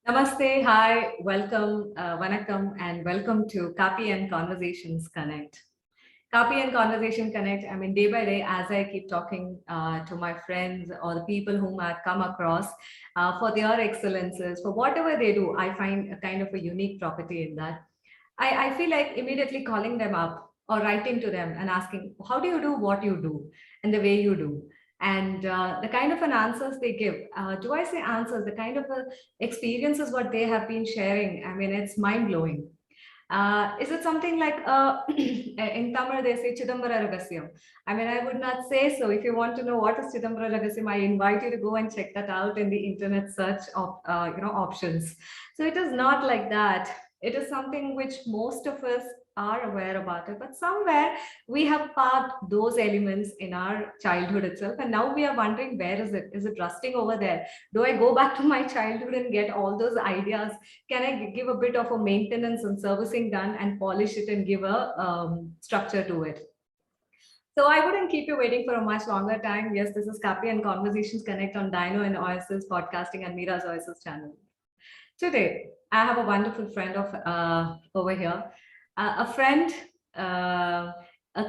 Namaste, hi, welcome, vanakkam, and welcome to Kaapi and Conversations Connect. Kaapi and Conversation Connect, I mean, day by day, as I keep talking to my friends or the people whom I've come across for their excellences, for whatever they do, I find a kind of a unique property in that. I feel like immediately calling them up or writing to them and asking, how do you do what you do and the way you do? And the kind of an answers they give, do I say answers? The kind of experiences what they have been sharing. I mean, it's mind blowing. Is it something like in Tamil they say Chidambara Ragasyam? I mean, I would not say so. If you want to know what is Chidambara Ragasyam, I invite you to go and check that out in the internet search of options. So it is not like that. It is something which most of us are aware about it, but somewhere we have parked those elements in our childhood itself, and now we are wondering where is it? Is it rusting over there? Do I go back to my childhood and get all those ideas? Can I give a bit of a maintenance and servicing done and polish it and give a structure to it? So I wouldn't keep you waiting for a much longer time. Yes, this is Kaapi and Conversations Connect on DinoinOasis Podcasting and Mira's Oasis channel. Today, I have a wonderful friend of over here, a friend, a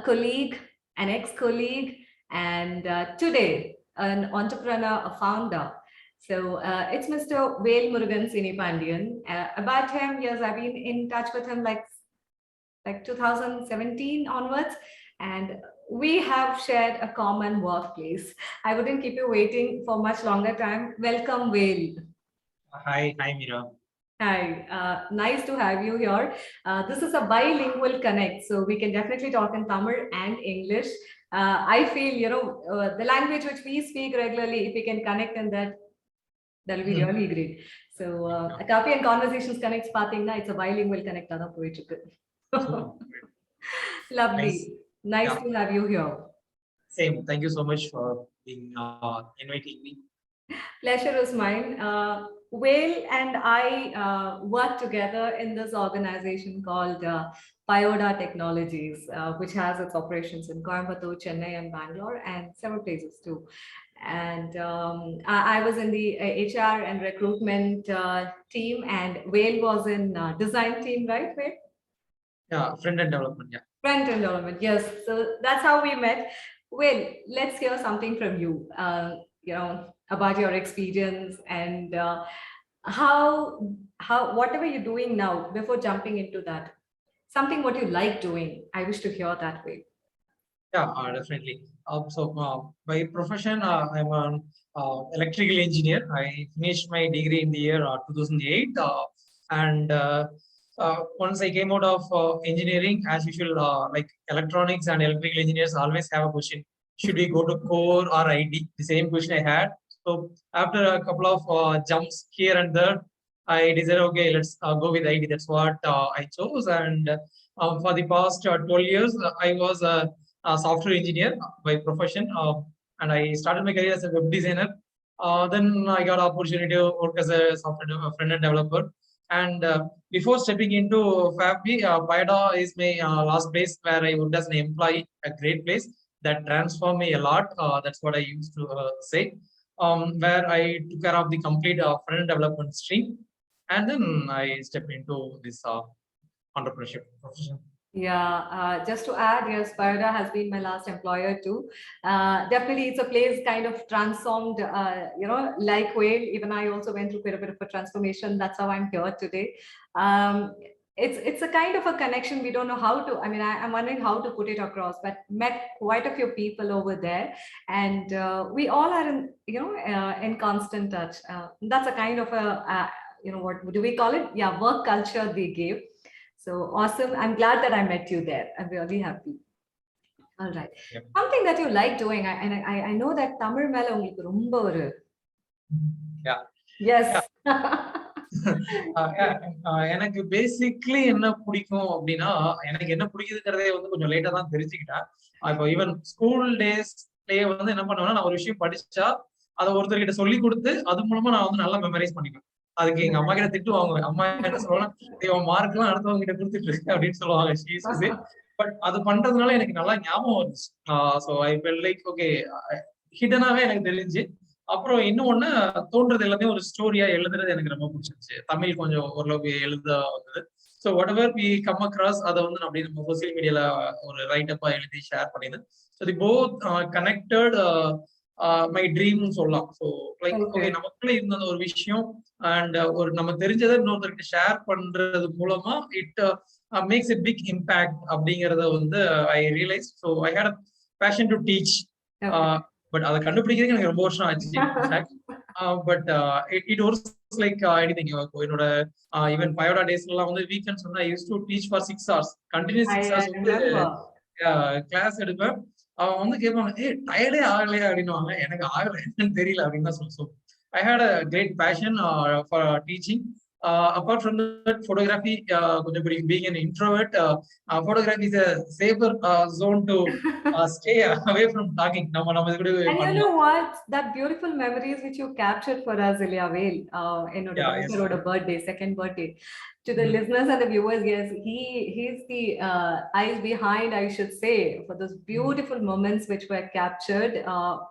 colleague, an ex-colleague, and today an entrepreneur, a founder. So it's Mr. Velmurugan Seenipandian. About him, yes, I've been in touch with him like 2017 onwards, and we have shared a common workplace. I wouldn't keep you waiting for much longer time. Welcome, Vel. Hi, Mira. Hi, nice to have you here. This is a bilingual connect, so we can definitely talk in Tamil and English. I feel, the language which we speak regularly, if we can connect in that, that'll be really great. So, Kaapi and Conversations Connects, it's a bilingual connect. Lovely. Nice to have you here. Same. Thank you so much for being inviting me. Pleasure is mine. Whale and I work together in this organization called Pioda Technologies, which has its operations in Coimbatore, Chennai, and Bangalore, and several places too. And I was in the HR and recruitment team, and Whale was in design team, right, Whale? Yeah, front-end development. Yeah. Front-end development, yes. So that's how we met. Well, let's hear something from you. About your experience and how whatever you're doing now before jumping into that, something what you like doing. I wish to hear that way. Yeah, definitely. By profession, I'm an electrical engineer. I finished my degree in the year 2008, and once I came out of engineering, as usual, like electronics and electrical engineers always have a question: should we go to core or IT? The same question I had. So after a couple of jumps here and there, I decided, okay, let's go with IT. That's what I chose. And for the past 12 years, I was a software engineer by profession, and I started my career as a web designer. Then I got opportunity to work as a software front-end developer. And before stepping into Fabevy, Pioda is my last place where I worked as an employee, a great place that transformed me a lot. That's what I used to say. Where I took care of the complete front-end development stream, and then I stepped into this entrepreneurship profession. Yeah, just to add, yes, Pioda has been my last employer too. Definitely, it's a place kind of transformed, like Whale. Even I also went through quite a bit of a transformation. That's how I'm here today. Um, it's a kind of a connection. We don't know how to. I mean, I'm wondering how to put it across. But met quite a few people over there, and we all are in constant touch. That's a kind of a what do we call it? Yeah, work culture they gave. So awesome. I'm glad that I met you there. I'm really happy. All right. Yep. Something that you like doing, I know that Tamil மேல உங்களுக்கு ரொம்ப ஒரு Yeah. Yes. எனக்கு basically என்ன பிடிக்கும் அப்படின்னா, எனக்கு என்ன பிடிக்குதுங்கிறதே வந்து கொஞ்சம் லேட்டா தான் தெரிஞ்சுக்கிட்டேன். இப்போ ஈவன் ஸ்கூல் டேஸ்லயே வந்து என்ன பண்ணுவேன்னா, நான் ஒரு விஷயம் படிச்சா அதை ஒருத்தர்கிட்ட சொல்லி கொடுத்து அது மூலமா நான் வந்து நல்லா மெமரைஸ் பண்ணிக்குவேன். அதுக்கு எங்க அம்மா கிட்ட திட்டு வாங்குவேன். அம்மா என்ன சொல்லுவாங்க, மார்க் எல்லாம் அடுத்தவங்க கிட்ட கொடுத்துட்டு இருக்கு அப்படின்னு சொல்லுவாங்க. பட் அது பண்றதுனால எனக்கு நல்லா ஞாபகம் வந்துச்சு. So I fell like okay, ஹிடனாவே எனக்கு தெரிஞ்சு அப்புறம் இன்னொன்னு தோன்றது எல்லாத்தையும் ஒரு ஸ்டோரியா எழுதுறது எனக்கு ரொம்ப பிடிச்சிருச்சு. தமிழ் கொஞ்சம் ஓரளவுக்கு எழுத வந்தது. So whatever we come across அதை வந்து அப்படி நம்ம சோசியல் மீடியால ஒரு ரைட்டப்பா எழுதி ஷேர் பண்ணிது. So the both connected my ட்ரீம்னு சொல்லலாம். ஸோ லைக் ஓகே நமக்குள்ள இருந்த ஒரு விஷயம் அண்ட் ஒரு நம்ம தெரிஞ்சதை இன்னொருத்தருக்கு ஷேர் பண்றது மூலமா it makes a big impact அப்படிங்கறத வந்து I realise. So I had a passion to teach. But அதை கண்டுபிடிக்கிறதுக்கு எனக்கு ரொம்ப வருஷம் ஆச்சு. But it works like anything. என்னோட ஈவன் பயோடா டேஸ்ல எல்லாம் வந்து வீக்கெண்ட்ஸ் வந்து I use to teach for 6 hours continuous 6 hours வந்து கிளாஸ் எடுப்பேன். அவன் வந்து கேட்பாங்க, ஏ டயர்டே ஆகலையா அப்படின்னுவாங்க. எனக்கு ஆகல, என்னன்னு தெரியல அப்படின்னு தான் சொல்லுவோம். I had a great passion for teaching. Apart from that, photography கொஞ்சம் பிடிக்கும். Being an introvert, photography is a safer zone to stay away from talking. நம்ம இது கூட And you know what? That beautiful memories which you captured for us, Ilyavel, என்னோட daughter-ஓட birthday, second birthday. To the listeners and the viewers, yes, he's the eyes behind, I should say, for those beautiful moments which were captured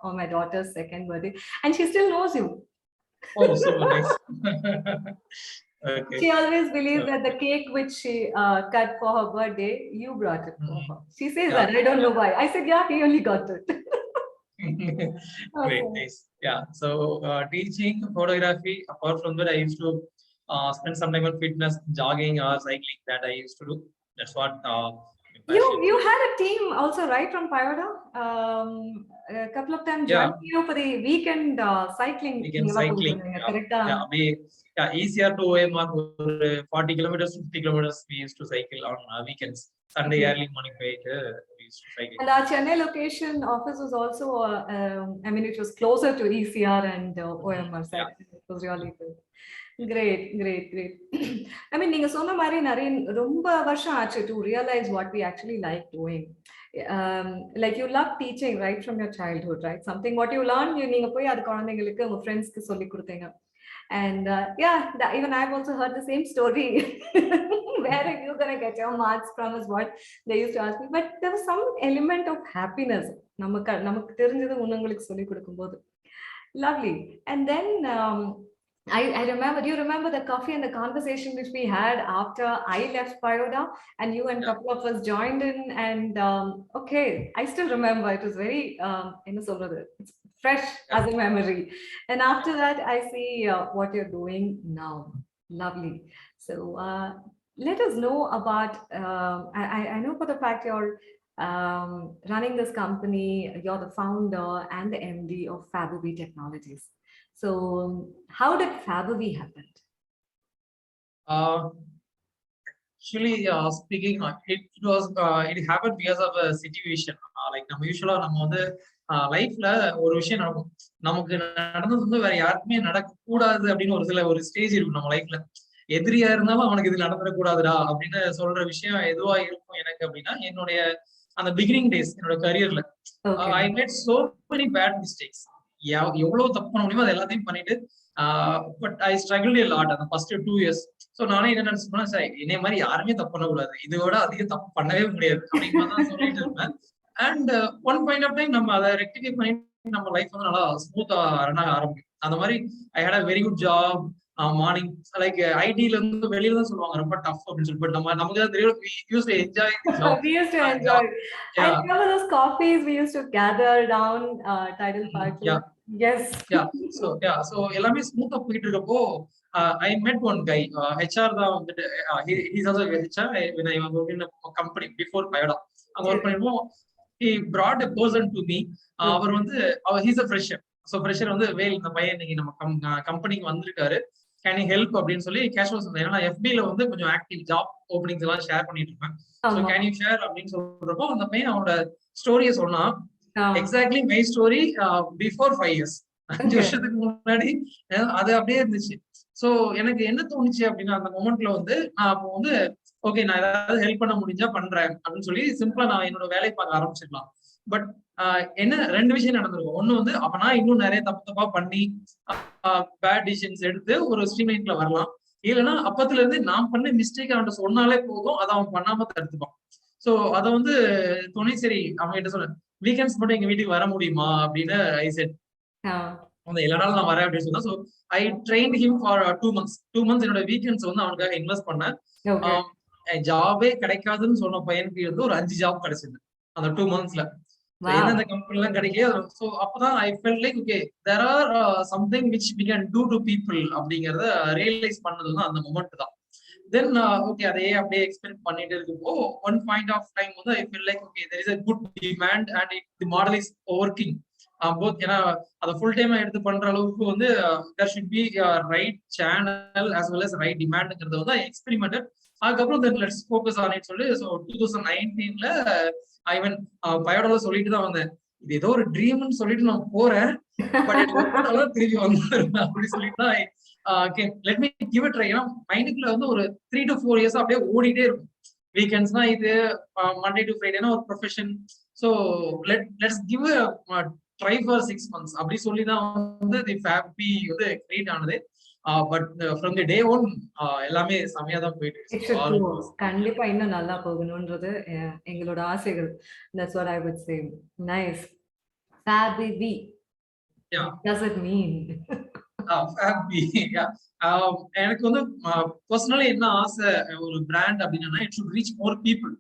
on my daughter's second birthday, and she still knows you. Oh, super nice. Okay. She always believes that the cake which she cut for her birthday, you brought it for her. She says that. I don't know why. I said, yeah, he only got it. Great, nice. Yeah. So teaching, photography. Apart from that, I used to spend some time on fitness, jogging or cycling. That I used to do. That's what. You had a team also, right, from Payoda? A couple of times joined you for the weekend cycling. Weekend cycling. Correct? Yeah, easier to OMR 40 kilometers, 50 kilometers. We used to cycle on weekends. Sunday early morning, we used to cycle. And our Chennai location office was also, I mean, it was closer to ECR and OMR side. It was really good. Great. I mean, நீங்க சொன்ன மாதிரி நிறைய ரொம்ப வருஷம் ஆச்சு to realize what we actually like doing. Like you love teaching right from your childhood, right? Something what you learn, நீங்க போய் அது குழந்தைங்களுக்கு உங்க ஃப்ரெண்ட்ஸ்க்கு சொல்லி கொடுத்தீங்க. And even I've also heard the same story. Where are you gonna get your marks from is what they used to ask me. But there was some element of happiness. நமக்கு தெரிஞ்சது உங்களுக்கு சொல்லி கொடுக்கும்போது. Lovely. And then I remember, do you remember the coffee and the conversation which we had after I left Payoda and you and a couple of us joined in and okay, I still remember it was very it's fresh as a memory. And after that, I see what you're doing now. Lovely. So let us know about, I know for the fact you're running this company, you're the founder and the MD of Fabevy Technologies. So how did Fabevy happen? Actually, speaking, it happened because of a situation. Like நம்ம யூசுவலா நம்ம வந்து லைஃப்ல ஒரு விஷயம் நடக்கும், நமக்கு நடந்தது வந்து வேற யாருக்குமே நடக்க கூடாது அப்படின்னு ஒரு ஸ்டேஜ் இருக்கும் நம்ம லைஃப்ல. எதிரியா இருந்தாலும் அவனுக்கு இது நடந்துடக்கூடாதுடா அப்படின்னு சொல்ற விஷயம் எதுவா இருக்கும் எனக்கு அப்படின்னா, என்னுடைய அந்த பிகினிங் டேஸ் என்னோட கரியர்ல I made so many bad mistakes. எவ்வளவு தப்பு பண்ண முடியுமோ அது எல்லாத்தையும் பண்ணிட்டு but I struggled a lot அந்த ஃபர்ஸ்ட் 2 years. சோ நானே என்ன நினைச்சுப்பேன்னா, சார் என்னை மாதிரி யாருமே தப்பு பண்ணக்கூடாது, இதோட அதிக தப்பு பண்ணவே முடியாது அப்படிங்கிற தான் சொல்லிட்டு இருப்பேன். And one point of time நம்ம அதை ரெக்டிஃபை பண்ணி நம்ம லைஃப் வந்து நல்லா ஸ்மூத்தா ரன் ஆக ஆரம்பிக்கும். அந்த மாதிரி I had a very good job. Morning like ஐடில இருந்து வெளியில தான் சொல்லுவாங்க ரொம்ப டஃப் அப்படின்னு சொல்லி, பட் நமக்கு தான் தெரியும். We used to enjoy the job. We used to enjoy. I remember those coffees we used to gather down Tidal Park. Yes. So எல்லாமே ஸ்மூத்தா போயிட்டு இருக்கப்போ I met one guy, HR தான் வந்துட்டு, he's also HR when I was working in a company before Payoda. அங்க work பண்ணிருப்போம். He brought a person to me. அவர் வந்து he's a fresher. So fresher வந்து இந்த பையன் இன்னைக்கு நம்ம கம்பெனிக்கு வந்திருக்காரு, கேன் யூ ஹெல்ப் அப்படின்னு சொல்லி கேஷுவல் சொன்னேன். ஏன்னா FB-ல வந்து கொஞ்சம் ஆக்டிவ் ஜாப் ஓப்பனிங்ஸ் எல்லாம் ஷேர் பண்ணிட்டு இருப்பேன். ஸோ கேன் யூ ஷேர் அப்படின்னு சொல்றப்போ அந்த பையன் அவனோட ஸ்டோரியை சொன்னா, exactly my story before 5 years, 5 வருஷத்துக்கு முன்னாடி அது அப்படியே இருந்துச்சு. சோ எனக்கு என்ன தோணுச்சு அப்படின்னா, அந்த மொமெண்ட்ல வந்து நான் அப்போ வந்து ஓகே நான் ஏதாவது ஹெல்ப் பண்ண முடிஞ்சா பண்றேன் அப்படின்னு சொல்லி சிம்பிளா நான் என்னோட வேலையை பார்க்க ஆரம்பிச்சிடலாம். பட் என்ன 2 விஷயம் நடந்திருக்கும். ஒண்ணு வந்து அப்ப நான் இன்னும் நிறைய தப்பா பண்ணி பேட் டிசிஷன்ஸ் எடுத்து ஒரு ஸ்ட்ரீம்லைன்ல வரலாம். இல்லைன்னா அப்பத்துல இருந்து நான் பண்ண மிஸ்டேக் அவன்கிட்ட சொன்னாலே போதும், அதை அவன் பண்ணாம தடுத்துப்பான். சோ அதை வந்து துணை சரி அவன் கிட்ட சொல்ல, வீக்கெண்ட்ஸ் மட்டும் எங்க வீட்டுக்கு வர முடியுமா அப்படின்னு ஐ செட். எல்லா நாளும் நான் வரேன் அப்படின்னு சொன்னா. So I train him for 2 months. 2 months என்னோட வீக்கெண்ட்ஸ் வந்து அவனுக்காக இன்வெஸ்ட் பண்ணேன். ஜாபே கிடைக்காதுன்னு சொன்ன பையனுக்கு வந்து ஒரு 5 ஜாப் கிடைச்சது அந்த 2 monthsல. எந்தெந்த கம்பெனி எல்லாம் கிடைக்கல. ஸோ அப்பதான் I felt like okay there are something which we can do to people அப்படிங்கறத ரியலைஸ் பண்ணது வந்து அந்த மொமெண்ட் தான். தென் ஓகே அதையே அப்படியே எக்ஸ்பெரிமெண்ட் பண்ணிட்டு இருக்கப்போ ஒன் பாயிண்ட் ஆஃப் டைம் வந்து I feel like okay there is a good demand and the model is working both. ஏன்னா அதை ஃபுல் டைம் எடுத்து பண்ற அளவுக்கு வந்து there should be right channel as well as right டிமாண்ட்ங்கிறத வந்து எக்ஸ்பெரிமெண்டட். அதுக்கப்புறம் then let's focus on it சொல்லி ஸோ 2019ல ஐவன் பயோடோல சொல்லிட்டு தான் வந்தேன். இது ஏதோ ஒரு ட்ரீம்னு சொல்லிட்டு நான் போறேன், பட் எனக்கு திருப்பி வந்து அப்படி சொல்லிட்டு தான் okay let me give it try. ஏன்னா மைண்டுக்குள்ள வந்து ஒரு 3 to 4 years அப்படியே ஓடிட்டே இருக்கும். வீக்கெண்ட்ஸ்னா இது, மண்டே டு ஃப்ரைடேனா ஒரு profession. So let's give try for 6 months அப்படி சொல்லி தான் வந்து தி ஃபேபி வந்து கிரியேட் ஆனது. But from the day one எல்லாமே செமையா தான் போயிட்டு இருக்கு. கண்டிப்பா இன்னும் நல்லா போகணும்ன்றது எங்களோட ஆசைகள். That's what I would say. Nice. Fabevy. Yeah. What does it mean? Fabevy. Yeah. எனக்கு வந்து பர்சனலி என்ன ஆசை ஒரு பிராண்ட் அப்படின்னா it should reach more people.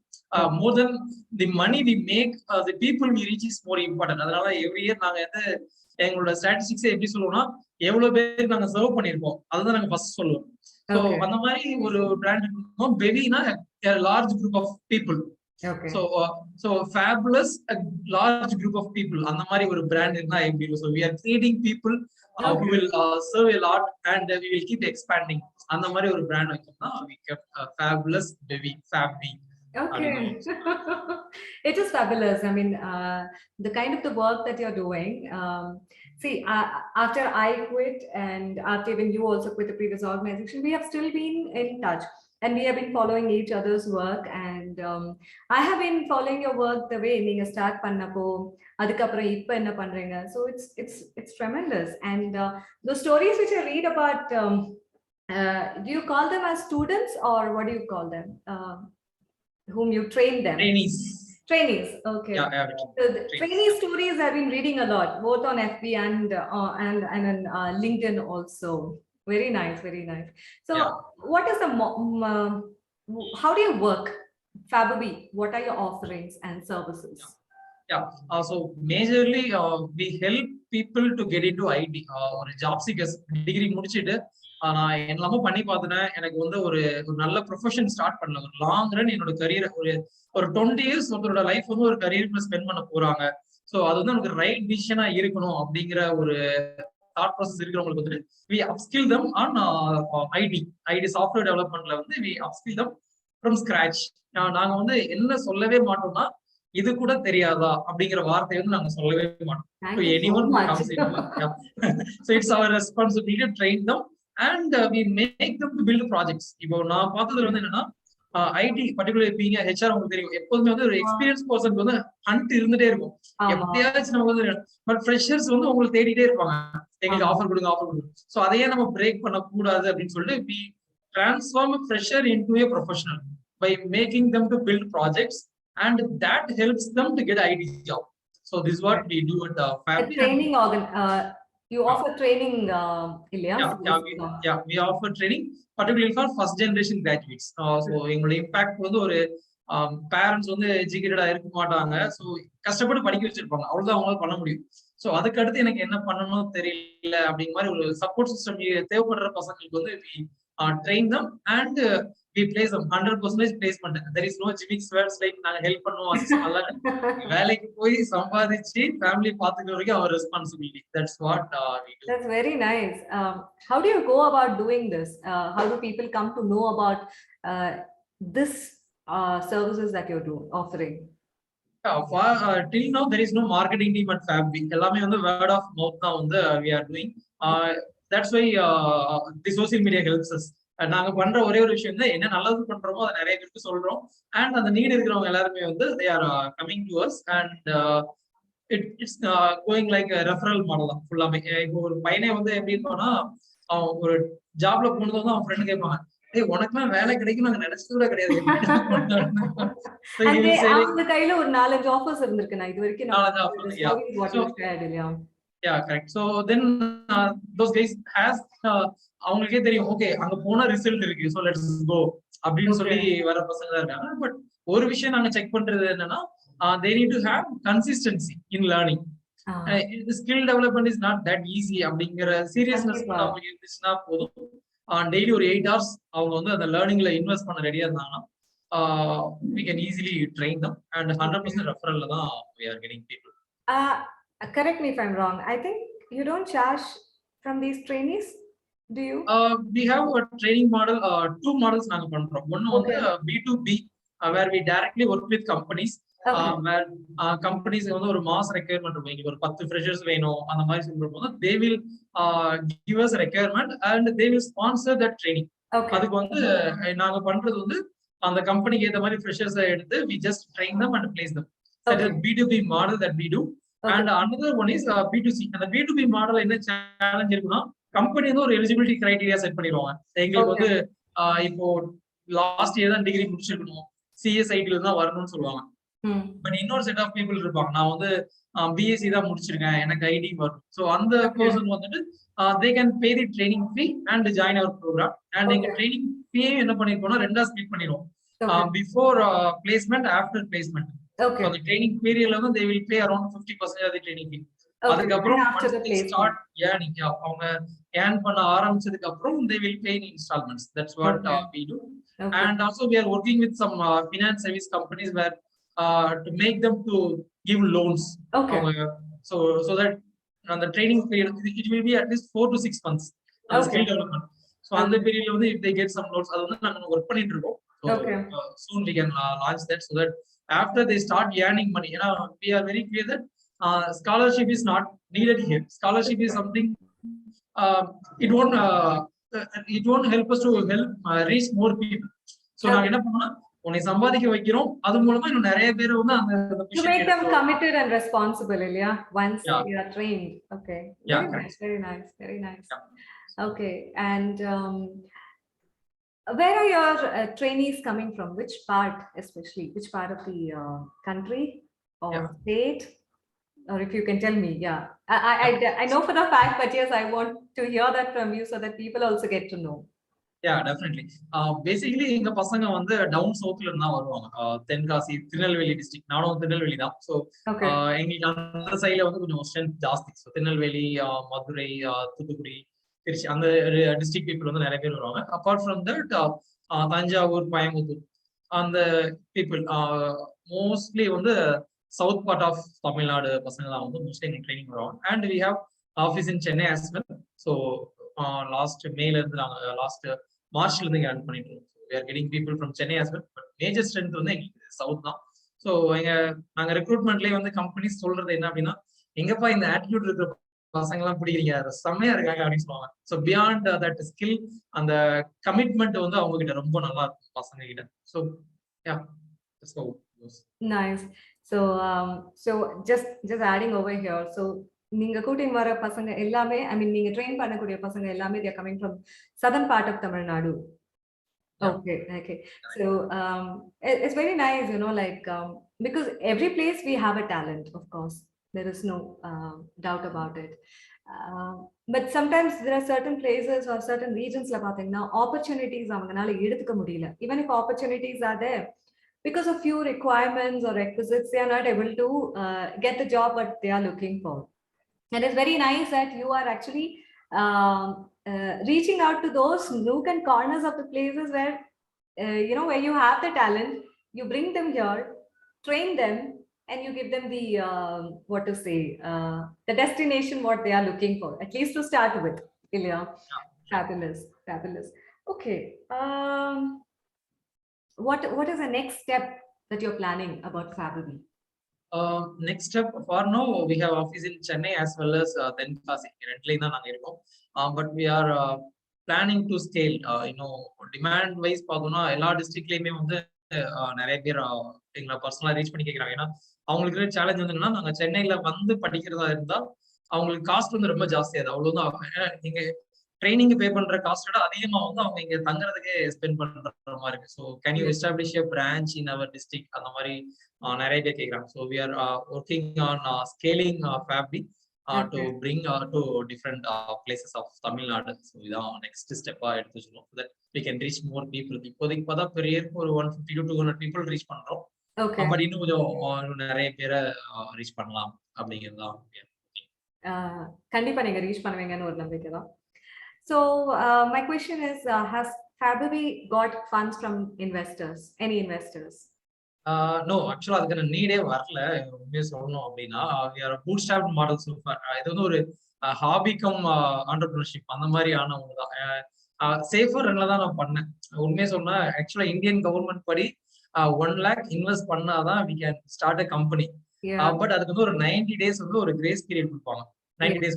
More than the money we make, the people we reach is more important. அதனால every year நாங்க வந்து எங்களோட ஸ்டாட்டிஸ்டிக்ஸ் எப்படி சொல்லுவோம்னா எவ்வளவு பேருக்கு நாங்க சர்வ் பண்ணிருக்கோம் அதுதான் நாங்க ஃபர்ஸ்ட் சொல்லுவோம். ஸோ அந்த மாதிரி ஒரு பிராண்ட் இருக்கணும். பெவினா large group of people. So fabulous large group of people அந்த மாதிரி ஒரு பிராண்ட் இருந்தா எப்படி இருக்கும். So we are creating people who will serve a lot and we will keep expanding. அந்த மாதிரி ஒரு பிராண்ட் வைக்கணும்னா we kept fabulous Fabevy. Okay. It is fabulous. I mean, the kind of the work that you're doing. See, after I quit and after even you also quit the previous organization, we have still been in touch and we have been following each other's work. And I have been following your work the way you start pannapo, adukapra ipo enna pandringa. So it's tremendous. And the stories which I read about, do you call them as students or what do you call them? Whom you train them? Trainees. Okay. Yeah, so the trainee stories I've been reading a lot, both on FB and on LinkedIn also. Very nice, very nice. So what is the how do you work Fabevy? What are your offerings and services? So majorly we help people to get into IT or job seekers. Degree முடிச்சிட்டு நான் எல்லாமே பண்ணி பார்த்தேன். எனக்கு வந்து ஒரு நல்ல profession start பண்ணல. ஒரு லாங் ரன் என்னோட கரியர் ஒரு 20 years ஒருத்தரோட லைஃப் வந்து ஒரு கரியருக்குள்ள ஸ்பெண்ட் பண்ண போறாங்க. ஸோ அது வந்து எனக்கு ரைட் டிசிஷனா இருக்கணும் அப்படிங்கிற ஒரு தாட் ப்ராசஸ் இருக்கிறவங்களுக்கு வந்து we upskill them on IT software டெவலப்மெண்ட்ல வந்து we upskill them from scratch. நாங்க வந்து என்ன சொல்லவே மாட்டோம்னா இது கூட தெரியாதா அப்படிங்கிற வார்த்தையை வந்து நாங்க சொல்லவே மாட்டோம். So anyone who comes in, so it's our responsibility to train them and we make them to build projects. இப்போ நான் பார்த்ததுல வந்து என்னன்னா ஐடி பர்டிகுலர் பீங்க ஹெச்ஆர் உங்களுக்கு தெரியும் எப்போதுமே வந்து ஒரு எக்ஸ்பீரியன்ஸ் பர்சனுக்கு வந்து ஹண்ட் இருந்துட்டே இருக்கும். எப்பயாச்சும் நம்ம வந்து பட் ஃப்ரெஷர்ஸ் வந்து உங்களுக்கு தேடிட்டே இருப்பாங்க, எங்களுக்கு ஆஃபர் கொடுங்க. ஸோ அதையே நம்ம பிரேக் பண்ண கூடாது அப்படின்னு சொல்லிட்டு we transform a fresher into a professional by making them to build projects and that helps them to get IT job. So this is what we do at Fabevy. Training you offer training, Ilya? Yeah, we offer training particularly for first generation graduates. So எங்களோட impact வந்து ஒரு parents வந்து எஜுகேட்டடா இருக்க மாட்டாங்க. So கஷ்டப்பட்டு படிக்க வச்சிருப்பாங்க, அவ்வளவுதான் அவங்களால பண்ண முடியும். ஸோ அதுக்கு அடுத்து எனக்கு என்ன பண்ணணும் தெரியல அப்படிங்கிற மாதிரி ஒரு சப்போர்ட் சிஸ்டம் தேவைப்படுற பசங்களுக்கு வந்து train them and we place them 100% placement. There is no gimmick words like நாங்க ஹெல்ப் பண்ணுவோம் அசிஸ்ட் அல்ல. வேலைக்கு போய் சம்பாதிச்சு ஃபேமிலி பாத்துக்கிற வரைக்கும் our responsibility. That's what we do. That's very nice. How do you go about doing this? How do people come to know about this services that you're offering? Till now there is no marketing team at Fabevy. எல்லாமே வந்து word of mouth தான் வந்து we are doing. That's why the social media helps us. நாங்க பண்ற ஒரே ஒரு விஷயம் தான், என்ன நல்லது பண்றோமோ அதை நிறைய பேருக்கு சொல்றோம். அண்ட் அந்த நீட் இருக்கிறவங்க எல்லாருமே வந்து they are coming to us and it's going like a referral model தான் ஃபுல்லாமே. இப்போ ஒரு பையனே வந்து எப்படி இருப்பான்னா ஒரு ஜாப்ல போனது வந்து அவன் ஃப்ரெண்ட் கேட்பாங்க, உனக்குலாம் வேலை கிடைக்கும் நாங்க நினைச்சது கூட கிடையாது. கையில ஒரு 4-5 ஆஃபர்ஸ் இருந்திருக்கு. நான் இது வரைக்கும் Yeah, correct. So then those guys has அவங்களுக்கே தெரியும், ஓகே அங்க போனா ரிசல்ட் இருக்கு, ஸோ லெட்ஸ் கோ அப்படின்னு சொல்லி Okay. வர பசங்க தான் இருக்காங்க. பட் ஒரு விஷயம் நாங்க செக் பண்றது என்னன்னா, they need to have consistency in learning. Skill development is not that easy அப்படிங்கிற சீரியஸ்னஸ் கண்டிப்பா. அவங்களுக்கு இருந்துச்சுன்னா போதும். டெய்லி ஒரு 8 hours அவங்க வந்து அந்த லேர்னிங்ல இன்வெஸ்ட் பண்ண ரெடியா இருந்தாங்கன்னா, we can easily train them and 100% referral தான் we are getting people. Correct me if I'm wrong. I think you don't charge from these trainees, do you? We have a training model, two models நாங்க பண்றோம். ஒன்னு வந்து B2B, where we directly work with companies, where companies வந்து ஒரு mass requirement இருக்கும். இங்க ஒரு 10 freshers வேணும் அந்த மாதிரி சொல்றப்போ they will give us a requirement and they will sponsor that training. அதுக்கு வந்து நாங்க பண்றது வந்து அந்த கம்பெனிக்கு ஏத்த மாதிரி freshers எடுத்து we just train them and place them. That is B2B model that we do. And another one is B2C. அந்த B2B மாடல் என்ன சேலஞ்ச் இருக்குன்னா, கம்பெனி வந்து ஒரு எலிஜிபிலிட்டி கிரைட்டீரியா செட் பண்ணிடுவாங்க. எங்களுக்கு வந்து இப்போ லாஸ்ட் இயர் தான் டிகிரி முடிச்சிருக்கணும், சிஎஸ்ஐடில தான் வரணும்னு சொல்லுவாங்க. பட் இன்னொரு செட் ஆஃப் பீப்புள் இருப்பாங்க, நான் வந்து பிஎஸ்சி தான் முடிச்சிருக்கேன், எனக்கு ஐடி வரும். ஸோ அந்த பர்சன் வந்துட்டு they can pay the training fee and join our program. And எங்க ட்ரைனிங் ஃபீயே என்ன பண்ணிருக்கோம்னா ரெண்டா ஸ்ப்ளிட் பண்ணிடுவோம். Before placement, after placement. அந்த ட்ரைனிங் பீரியட்ல வந்து they will pay around 50% of the training fee. அதுக்கப்புறம் start earning, அவங்க earn பண்ண ஆரம்பிச்சதுக்கு அப்புறம் they will pay in installments. That's what we do. And also we are working with some finance service companies where to make them to give loans. So that on the training period it will be at least 4 to 6 months skill development. So on the period வந்து if they get some loans, அது வந்து நாங்க work பண்ணிட்டு இருக்கோம். So soon we can launch that, so that after they start earning money, you know, we are very clear that scholarship is not needed here. Scholarship is something it won't help us to help reach more people. So நாங்க என்ன பண்ணோம்னா உன்னை சம்பாதிக்க வைக்கிறோம், அது மூலமா இன்னும் நிறைய பேர் வந்து அந்த to make them committed and responsible, yeah, once you are trained. Very nice. Okay, and where are your trainees coming from? Which part, especially which part of the country or state? Or if you can tell me, I know for the fact, but yes, I want to hear that from you so that people also get to know. Yeah, definitely. Basically எங்க பசங்க வந்து down சவுத்ல இருந்து தான் வருவாங்க. Tenkasi, Tirunelveli district. நானும் திருநெல்வேலி தான். So எங்களுக்கு அந்த சைட்ல வந்து கொஞ்சம் ஸ்ட்ரென்த் ஜாஸ்தி. ஸோ திருநெல்வேலி, மதுரை, தூத்துக்குடி, திருச்சி அந்த டிஸ்ட்ரிக்ட் பீப்புள் வந்து நிறைய பேர் வருவாங்க. Apart from that Thanjavur, Coimbatore அந்த பீப்புள் மோஸ்ட்லி வந்து சவுத் பார்ட் ஆஃப் தமிழ்நாடு பசங்க தான் வந்து மோஸ்ட்லி எங்களுக்கு ட்ரைனிங் வருவாங்க. And we have office in Chennai as well. So last மேல இருந்து நாங்க லாஸ்ட் மார்ச்ல இருந்து இங்க ரன் பண்ணிட்டு இருக்கோம். we are getting people from Chennai as well, but major strength வந்து எங்களுக்கு சவுத் தான். ஸோ நாங்க ரெக்ரூட்மெண்ட்லயே வந்து கம்பெனிஸ் சொல்றது என்ன அப்படின்னா, எங்கப்பா இந்த ஆட்டிடியூட் இருக்கிற பசங்க எல்லாம் பிடிக்கிறீங்க, செம்மையா இருக்காங்க அப்படின்னு சொல்லுவாங்க. ஸோ பியாண்ட் தட் ஸ்கில், அந்த கமிட்மெண்ட் வந்து அவங்க கிட்ட ரொம்ப நல்லா இருக்கும் பசங்க கிட்ட. So nice. So just adding over here, so நீங்க கூட்டின் வர பசங்க எல்லாமே, ஐ மீன் நீங்க ட்ரெயின் பண்ணக்கூடிய பசங்க எல்லாமே they are coming from southern part of Tamil Nadu. Okay. So it's very nice, you know, like because every place we have a talent, of course, there is no doubt about it. But sometimes there are certain places or certain regions la pathina opportunities avanganaala eduthuka mudiyala. Even if opportunities are there, because of few requirements or requisites, they are not able to get the job what they are looking for. And it's very nice that you are actually reaching out to those nook and corners of the places where you know, where you have the talent, you bring them here, train them, and you give them the what to say, the destination what they are looking for, at least to start with. Ilya, fabulous. Okay, what is the next step that you're planning about Fabevy? Next step, for now we have office in Chennai as well as Tenkasi. Currently தான் நாங்க இருக்கோம். But we are planning to scale. You know, demand wise பார்த்தோம்னா எல்லா டிஸ்ட்ரிக்ட்லயுமே வந்து நிறைய பேர் எங்களை பர்சனலா ரீச் பண்ணி கேட்கறாங்க. ஏன்னா அவங்களுக்கு இருக்கிற சேலஞ்ச் வந்து என்னன்னா, நாங்க சென்னையில வந்து படிக்கிறதா இருந்தா அவங்களுக்கு காஸ்ட் வந்து ரொம்ப ஜாஸ்தியாது. அவ்வளவுதான் நீங்க ட்ரைனிங் பே பண்ற காஸ்ட் விட அதிகமா வந்து அவங்க இங்க தங்குறதுக்கே ஸ்பெண்ட் பண்ற மாதிரி இருக்கு. So can you establish a branch in our district, அந்த மாதிரி நிறைய பேர் கேட்கறாங்க. So we are working on scaling Fabevy. to bring to different places of Tamil Nadu. So இதான் next step எடுத்து வச்சிருக்கோம், so that we can reach more people. இப்போதைக்கு பார்த்தா பெரிய ஒரு 150 to 200 people reach பண்றோம். பட் இன்னும் கொஞ்சம் நிறைய பேரை ரீச் பண்ணலாம் அப்படிங்கிறது தான். கண்டிப்பா நீங்க ரீச் பண்ணுவீங்கன்னு ஒரு நம்பிக்கை தான். So my question is, has Fabevy got funds from investors, any investors? No, ஆக்சுவலா அதுக்கான நீடே வரல. உண்மையை சொல்லணும் அப்படின்னா பூட் ஸ்டாப் மாடல் சூப்பர். இது வந்து ஒரு ஹாபி கம் ஆண்டர்பிரினர்ஷிப் அந்த மாதிரி ஆனவங்க தான். சேஃபர் ரன்ல தான் நான் பண்ணேன். உண்மையை சொன்னா ஆக்சுவலா இந்தியன் கவர்மெண்ட் படி 1 lakh இன்வெஸ்ட் பண்ணாதான் we can start a company. But அதுக்கு வந்து ஒரு 90 days வந்து ஒரு கிரேஸ் பீரியட் கொடுப்பாங்க. 90 days.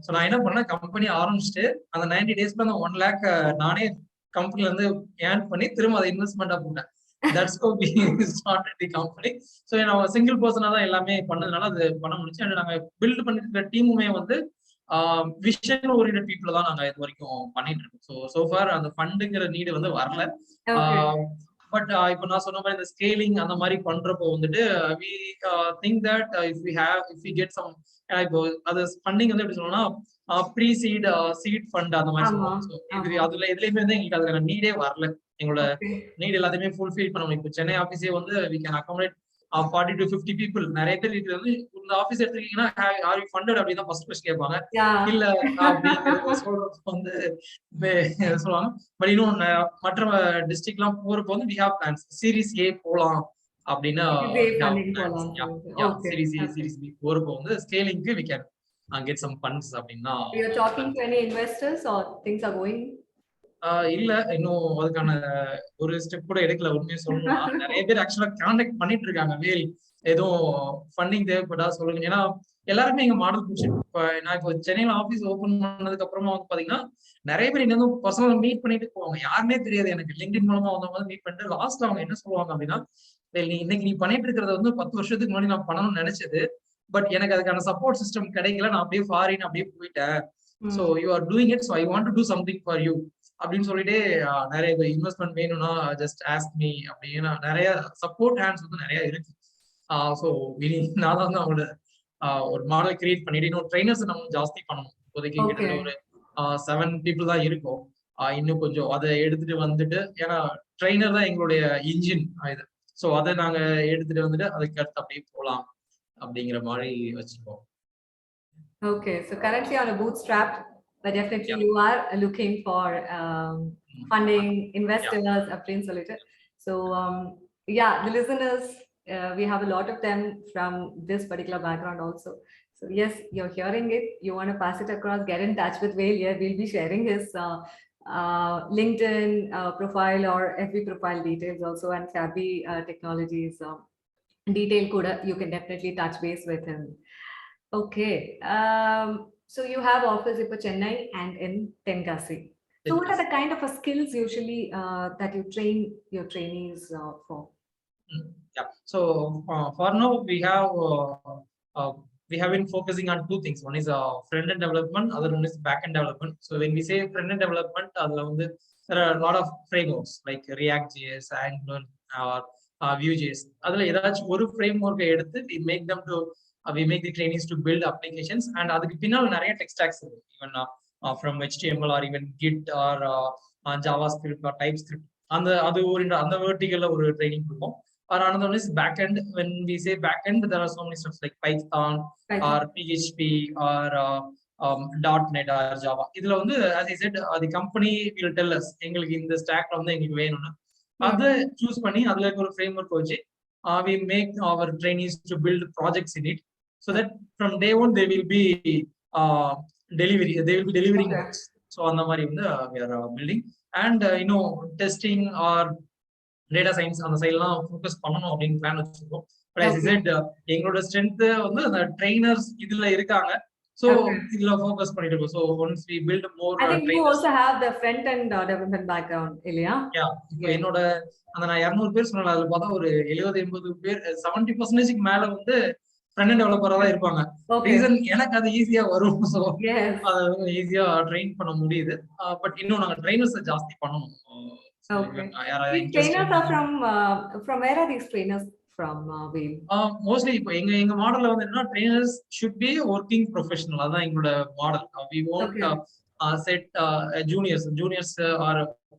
ஸோ நான் என்ன பண்ணேன், கம்பெனி ஆரம்பிச்சுட்டு அந்த 90 daysல அந்த 1 lakh நானே கம்பெனில இருந்து ஏர்ன் பண்ணி திரும்ப அதை இன்வெஸ்ட்மெண்டா போட்டேன். That's how we started the company. So நான் சிங்கிள் பர்சனா தான் எல்லாமே பண்ணதுனால அது பண்ண முடிச்சு. அண்ட் நாங்க பில்ட் பண்ணிருக்கிற டீமுமே வந்து விஷன் ஓரியன்டட் பீப்புள் தான் நாங்க இது வரைக்கும் பண்ணிட்டு இருக்கோம். சோ ஃபார் அந்த ஃபண்டுங்கிற நீடு வந்து வரல. பட் இப்போ நான் சொன்ன மாதிரி இந்த ஸ்கேலிங் அந்த மாதிரி பண்றப்போ வந்துட்டு we think that if we get some இப்போ அது ஃபண்டிங் வந்து எப்படி சொல்லணும்னா ப்ரீ சீட் சீட் ஃபண்ட் அந்த மாதிரி சொல்லுவாங்க. அதுல எதுலயுமே வந்து எங்களுக்கு அதுல நீடே வரல. எங்களோட நீட் எல்லாத்தையுமே ஃபுல்ஃபில் பண்ண முடியும். இப்போ சென்னை ஆஃபீஸே வந்து we can accommodate 40 to 50 people. நிறைய பேர் இது வந்து இந்த ஆஃபீஸ் எடுத்துக்கிட்டீங்கன்னா are you funded அப்படின்னு தான் ஃபர்ஸ்ட் கொஸ்டின் கேட்பாங்க. இல்ல அப்படிங்கிறது சொல்றப்ப வந்து சொல்லுவாங்க. பட் இன்னும் மற்ற டிஸ்ட்ரிக்ட் எல்லாம் போறப்போ வந்து we have plans. சீரிஸ் ஏ போலாம் அப்படின்னா சீரிஸ் பி போறப்போ வந்து ஸ்கேலிங்க்கு we can get some funds அப்படின்னா. You are talking to any investors or things are going? இல்ல, இன்னும் அதுக்கான ஒரு ஸ்டெப் கூட எடுக்கல. உண்மையை சொல்லணும்னா நிறைய பேர் ஆக்சுவலா கான்டாக்ட் பண்ணிட்டு இருக்காங்க. வேல் எதுவும் ஃபண்டிங் தேவைப்பட்டா சொல்லுங்க. ஏன்னா எல்லாருமே எங்க மாடல் பிடிச்சிருக்கு. இப்போ நான் இப்போ சென்னையில ஆஃபீஸ் ஓபன் பண்ணதுக்கு அப்புறமா வந்து பாத்தீங்கன்னா நிறைய பேர் இன்னும் பர்சனலா மீட் பண்ணிட்டு போவாங்க. யாருமே தெரியாது எனக்கு. லிங்க்டின் மூலமா வந்தவங்க மீட் பண்ணிட்டு லாஸ்ட் அவங்க என்ன சொல்லுவாங்க அப்படின்னா, இன்னைக்கு நீ பண்ணிட்டு இருக்கிறத வந்து 10 வருஷத்துக்கு முன்னாடி நான் பண்ணணும்னு நினைச்சது, பட் எனக்கு அதுக்கான சப்போர்ட் சிஸ்டம் கிடைக்கல. நான் அப்படியே ஃபாரின் அப்படியே போயிட்டேன். So you are doing it, so I want to do something for you அப்படின்னு சொல்லிட்டு நிறைய இன்வெஸ்ட்மெண்ட் வேணும்னா ஜஸ்ட் ஆஸ்க் மீ அப்படின்னு நிறைய சப்போர்ட் ஹேண்ட்ஸ் வந்து நிறைய இருக்கு. ஸோ நான் தான் வந்து அவங்களோட ஒரு மாடல் கிரியேட் பண்ணிட்டு இன்னும் ட்ரைனர்ஸ் நம்ம ஜாஸ்தி பண்ணணும். இப்போதைக்கு கிட்டத்தட்ட ஒரு 7 people தான் இருக்கும். இன்னும் கொஞ்சம் அதை எடுத்துட்டு வந்துட்டு, ஏன்னா ட்ரைனர் தான் எங்களுடைய இன்ஜின் இது. ஸோ அதை நாங்க எடுத்துட்டு வந்துட்டு அதுக்கு அடுத்து அப்படியே போகலாம் அப்படிங்கிற மாதிரி வச்சிருக்கோம். Okay, so currently on a bootstrap, but definitely you are looking for funding, investors, அப்படின்னு சொல்லிட்டு. So yeah, the listeners, we have a lot of them from this particular background also. So yes, you're hearing it. You want to pass it across, get in touch with Vail. Yeah, we'll be sharing his LinkedIn profile or FB profile details also, and Kaapi Technologies detail kuda. You can definitely touch base with him. Okay. So you have office in Chennai and in Tenkasi. So what are the kind of skills usually that you train your trainees for? Yeah. So for now we have been focusing on 2 things. One is front-end development, other one is back-end development. So when we say front-end development, there are a lot of frameworks like React.js, Angular, or Vue.js. அதுல ஏதாச்சும் ஒரு framework எடுத்து we make the trainees to build applications, and அதுக்கு பின்னால நிறைய tech stacks இருக்கு. Even from HTML or even Git or JavaScript or TypeScript. அது அந்த vertical ஒரு training கொடுப்போம். Or another one is backend. When we say backend, there are so many stuff like Python or PHP or .NET or Java. இதுல வந்து as I said, the company will tell us எங்களுக்கு இந்த ஸ்டாக்ல வந்து எங்களுக்கு வேணும்னு அதை choose பண்ணி அதுல இருக்க ஒரு ஃப்ரேம்வொர்க் வச்சு we make our trainees to build projects in it, so that from day one they will be delivering works. So அந்த மாதிரி வந்து we are building, and testing or data science அந்த சைட்லாம் ஃபோக்கஸ் பண்ணணும் அப்படின்னு பிளான் வச்சிருக்கோம். But as I said, எங்களோட strength வந்து அந்த ட்ரெயினர்ஸ் இதுல இருக்காங்க. So இதுல ஃபோக்கஸ் பண்ணிட்டு இருக்கோம். So once we build more trainers. I think you also have the front end development background, இல்லையா? Yeah. இப்போ என்னோட அந்த நான் 200 பேர் சொன்னேன், அதுல பார்த்தா ஒரு 70-80 பேர் 70% மேல வந்து ஃப்ரண்ட் எண்ட் டெவலப்பரா தான் இருப்பாங்க. ரீசன் எனக்கு அது ஈஸியா வரும். ஸோ அது ஈஸியா ட்ரெயின் பண்ண முடியுது. பட் இன்னும் நாங்க ட்ரெயினர்ஸ் ஜாஸ்தி பண்ணணும். Okay. These trainers are from where are these trainers from Vail? Mostly இப்போ எங்க மாடல்ல வந்து என்னன்னா trainers should be a working professional. அதான் எங்களோட model. We won't set juniors or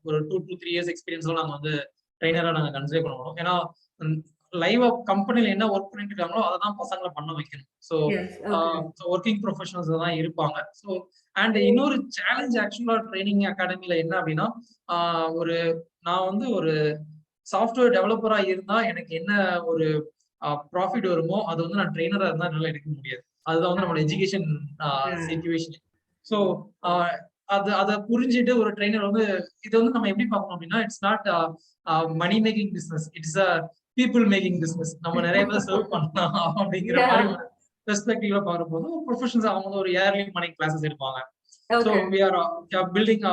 ஒரு 2 to 3 years experience நாங்க வந்து ட்ரெயினரா நாங்க கன்சிடர் பண்ண மாட்டோம். ஏன்னா லைவா கம்பெனில என்ன ஒர்க் பண்ணிட்டு இருக்காங்களோ அதை தான் பசங்களை பண்ண வைக்கணும். ஸோ ஒர்க்கிங் ப்ரொஃபஷனல்ஸ் தான் இருப்பாங்க. ஸோ அண்ட் இன்னொரு சேலஞ்ச் ஆக்சுவலா ட்ரைனிங் அகாடமில என்ன அப்படின்னா, நான் வந்து ஒரு சாஃப்ட்வேர் டெவலப்பரா இருந்தா எனக்கு என்ன ஒரு ப்ராஃபிட் வருமோ அது வந்து நான் ட்ரெயினரா இருந்தா என்னால எடுக்க முடியாது. அதுதான் வந்து நம்மளோட எஜுகேஷன் சிச்சுவேஷன். ஸோ அதை புரிஞ்சுட்டு ஒரு ட்ரெயினர் வந்து இது வந்து நம்ம எப்படி பார்க்கணும் அப்படின்னா, it's not money making business, it's a people making business. நம்ம நிறைய பேர் சர்வ் பண்ணலாம் அப்படிங்கிற மாதிரி ஒரு பெர்ஸ்பெக்டிவ்ல பார்க்கும்போது ப்ரொஃபஷனல்ஸ் அவங்க வந்து ஒரு இயர்லி மார்னிங் கிளாஸஸ் எடுப்பாங்க. So we are building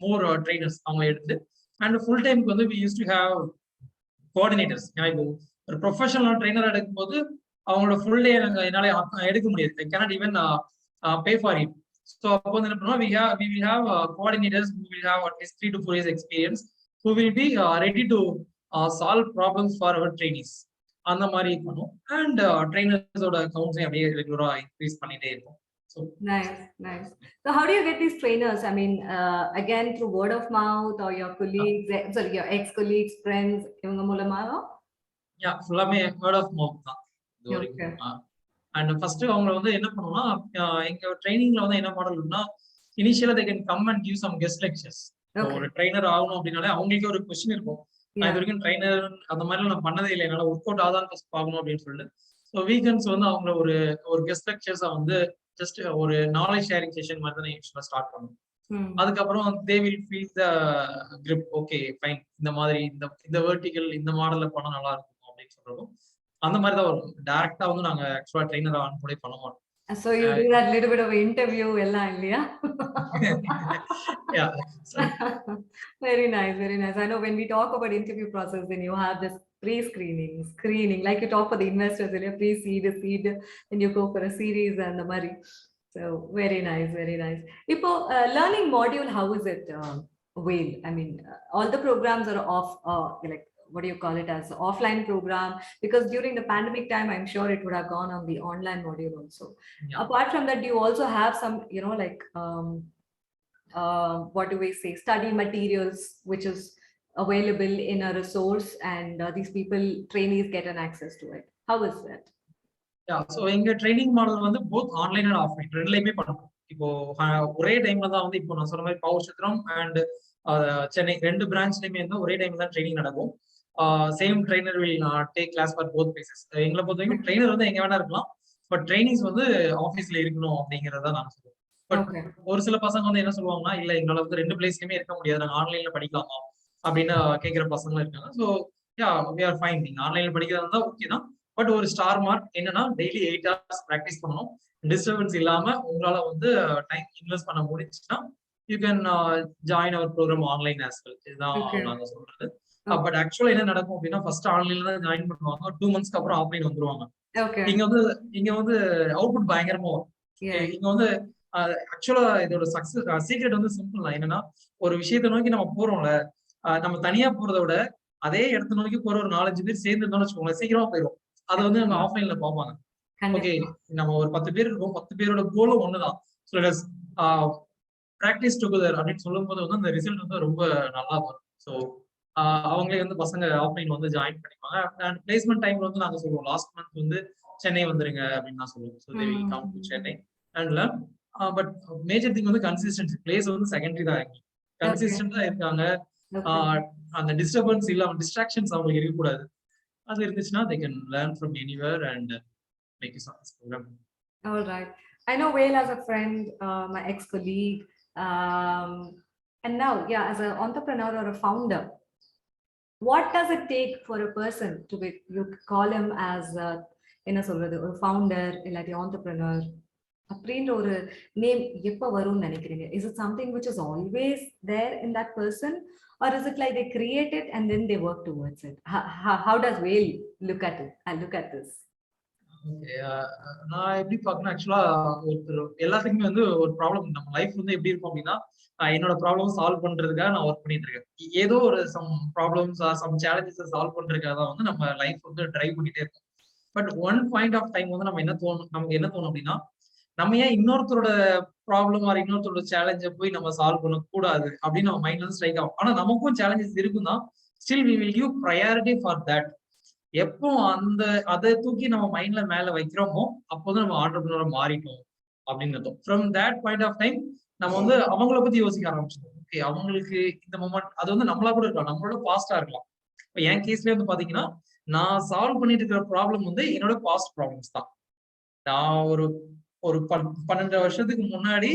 more trainers அவங்க எடுத்து அண்ட் ஃபுல் டைமுக்கு வந்து we use to have coordinators. ஏன்னா இப்போ ஒரு ப்ரொஃபஷனல் ட்ரெயினர் எடுக்கும் போது அவங்களோட ஃபுல் டே என்னால எடுக்க முடியாது. I cannot even pay for it. So அப்போ வந்து என்ன பண்ணுவோம், we will have coordinators who will have at least 3 to 4 years experience, who will be ready to solve problems for our trainees. அந்த மாதிரி பண்ணுவோம். அண்ட் ட்ரெயினர்ஸோட கவுண்ட்ஸையும் அப்படியே ரெகுலரா இன்க்ரீஸ் பண்ணிட்டே இருக்கும். So nice. So how do you get these trainers? I mean, again through word of mouth or your colleagues, your ex-colleagues, friends, இவங்க மூலமாவா? ஃபுல்லாமே word of mouth தான். அண்ட் ஃபர்ஸ்ட் அவங்க வந்து என்ன பண்ணுவோம்னா, எங்க ட்ரைனிங்ல வந்து என்ன மாடல்னா, இனிஷியலா they can come and give some guest lectures. ஒரு ட்ரைனர் ஆகணும் அப்படின்னாலே அவங்களுக்கு ஒரு கொஸ்டின் இருக்கும். நான் இது வரைக்கும் ட்ரைனர் அந்த மாதிரி நான் பண்ணதே இல்லை, என்னால ஒர்க் அவுட் ஆதான் ஃபர்ஸ்ட் பார்க்கணும் அப்படின்னு சொல்லிட்டு. ஸோ வீக்கெண்ட்ஸ் வந்து அவங்கள ஒரு கெஸ்ட் லெக்சர்ஸா வந்து ஜஸ்ட் ஒரு நாலேஜ் ஷேரிங் செஷன் மாதிரி தான் யூஸ்வலா ஸ்டார்ட் பண்ணுவோம். அதுக்கப்புறம் they will feel the grip. Okay fine, இந்த மாதிரி இந்த வெர்டிகல் இந்த மாடல்ல பண்ண நல்லா இருக்கும் அப்படின்னு சொல்றோம். அந்த மாதிரி தான் வரும். டைரக்டா வந்து நாங்க ஆக்சுவலா ட்ரெயினரா ஆன்போர்ட் பண்ண மாட்டோம். So you do that little bit of interview எல்லாம் இல்லையா? Yeah. Very nice. I know when we talk about interview process, then you have this screening, like you talk for the investors, pre-seed, then you go for a series and the money. So very nice. Ipo learning module, how is it, Vail? I mean, all the programs are off, like what do you call it, as offline program, because during the pandemic time I'm sure it would have gone on the online module also. Apart from that, do you also have some, like what do we say, study materials which is available in a resource and these people, trainees, get an access to it? How is that? So எங்க training model வந்து both online and offline ரெண்டுலயுமே பண்ணுவோம். இப்போ ஒரே டைம்ல தான் வந்து இப்போ நான் சொன்ன மாதிரி பவுஷத்ரம் அண்ட் சென்னை ரெண்டு பிரான்ச்லயுமே வந்து ஒரே டைம்ல தான் ட்ரைனிங் நடக்கும். Same trainer will take class for both places. எங்களை பொறுத்த வரைக்கும் ட்ரைனர் வந்து எங்க வேணா இருக்கலாம், பட் ட்ரைனிங்ஸ் வந்து ஆஃபீஸ்ல இருக்கணும் அப்படிங்கறத நான் சொல்லுவேன். பட் ஒரு சில பசங்க வந்து என்ன சொல்லுவாங்கன்னா, இல்ல எங்களால வந்து ரெண்டு பிளேஸ்லயுமே இருக்க முடியாது, நாங்க ஆன்லைன்ல படிக்கலாமா அப்படின்னு கேட்கிற பசங்களும் இருக்காங்க. So we are fine. நீங்க ஆன்லைன்ல படிக்கிறதா இருந்தா ஓகே தான், பட் ஒரு ஸ்டார் மார்க் என்னன்னா டெய்லி 8 hours ப்ராக்டிஸ் பண்ணணும். டிஸ்டர்பன்ஸ் இல்லாம உங்களால வந்து டைம் இன்வெஸ்ட் பண்ண முடிச்சுன்னா you can join our programme online as well. இதுதான் நாங்க சொல்றது. பட் ஆக்சுவலா என்ன நடக்கும் அப்படின்னா, ஃபர்ஸ்ட் ஆன்லைன்ல தான் ஜாயின் பண்ணுவாங்க, 2 monthsக்கு அப்புறம் ஆஃப்லைன் வந்துருவாங்க. இங்க வந்து அவுட்புட் பயங்கரமா வரும். இங்க வந்து ஆக்சுவலா இதோட சக்சஸ் சீக்ரெட் வந்து சிம்பிள் தான். என்னன்னா, ஒரு விஷயத்தை நோக்கி நம்ம போறோம்ல, நம்ம தனியா போறதை விட அதே இடத்த நோக்கி போற ஒரு 4-5 பேர் சேர்ந்து இருந்தோம்னு வச்சுக்கோங்களேன், சீக்கிரமா போயிடும். அதை வந்து நம்ம ஆஃப்லைன்ல பார்ப்பாங்க. ஓகே, நம்ம ஒரு 10 பேர் இருக்கோம், 10 பேரோட கோலும் ஒண்ணுதான், பிராக்டிஸ் டுகெதர் அப்படின்னு சொல்லும் போது வந்து அந்த ரிசல்ட் வந்து ரொம்ப நல்லா வரும். ஸோ அவங்களே வந்து பசங்க ஆஃப்லைன் வந்து ஜாயின் பண்ணிப்பாங்க. அண்ட் பிளேஸ்மெண்ட் டைம்ல வந்து நாங்க சொல்லுவோம், லாஸ்ட் மந்த் வந்து சென்னை வந்துருங்க அப்படின்னு தான் சொல்லுவோம். So they will come to Chennai and learn. But major thing வந்து கன்சிஸ்டன்சி. பிளேஸ் வந்து செகண்டரி தான் இருக்கு. கன்சிஸ்டன்டா இருக்காங்க, அந்த டிஸ்டர்பன்ஸ் இல்லாம, டிஸ்ட்ராக்ஷன்ஸ் அவங்களுக்கு இருக்கக்கூடாது. அது இருந்துச்சுன்னா they can learn from anywhere and make a successful program. All right. I know Vail as a friend, my ex-colleague, and now, as an entrepreneur or a founder, what does it take for a person to be, you call him as என்ன சொல்றது, ஒரு founder இல்லாட்டி entrepreneur அப்படின்ற ஒரு name எப்ப வரும்னு நினைக்கிறீங்க? Is it something which is always there in that person, or is it like they create it and then they work towards it? How does Vail look at it? I look at this. Okay. நான் எப்படி பார்க்கணும் ஆக்சுவலா, ஒருத்தர் எல்லாத்துக்குமே வந்து ஒரு problem நம்ம life வந்து எப்படி இருக்கும் அப்படின்னா, என்னோட ப்ராப்ளம் சால்வ் பண்றதுக்காக நான் ஒர்க் பண்ணிட்டு இருக்கேன். ஏதோ ஒரு some problems some challenges solve பண்றதுக்காக தான் வந்து நம்ம லைஃப் வந்து டிரைவ் பண்ணிட்டே இருக்கோம். But one point of time வந்து நமக்கு என்ன தோணும் அப்படின்னா, நம்ம ஏன் இன்னொருத்தரோட ப்ராப்ளம் ஆர் இன்னொருத்தரோட சேலஞ்ச போய் நம்ம சால்வ் பண்ணக்கூடாது அப்படின்னு நம்ம மைண்ட்ல வந்து ஸ்ட்ரைக் ஆகும். ஆனா நமக்கும் சேலஞ்சஸ் இருக்கும் தான். Still we will give priority for that. எப்போ அதை தூக்கி நம்ம மைண்ட்ல மேல வைக்கிறோமோ அப்போதான் நம்ம ஆண்டர்பிரினரா மாறிட்டோம் அப்படின்னு அர்த்தம். From that point of time நம்ம வந்து அவங்கள பத்தி யோசிக்க ஆரம்பிச்சிடும். ஓகே, அவங்களுக்கு இந்த மொமெண்ட் அது வந்து நம்மளா கூட இருக்கலாம், நம்மளோட பாஸ்டா இருக்கலாம். இப்ப என் கேஸ்ல வந்து பாத்தீங்கன்னா, நான் சால்வ் பண்ணிட்டு இருக்கிற ப்ராப்ளம் வந்து என்னோட பாஸ்ட் ப்ராப்ளம்ஸ் தான். நான் ஒரு ஒரு 12 வருஷத்துக்கு முன்னாடி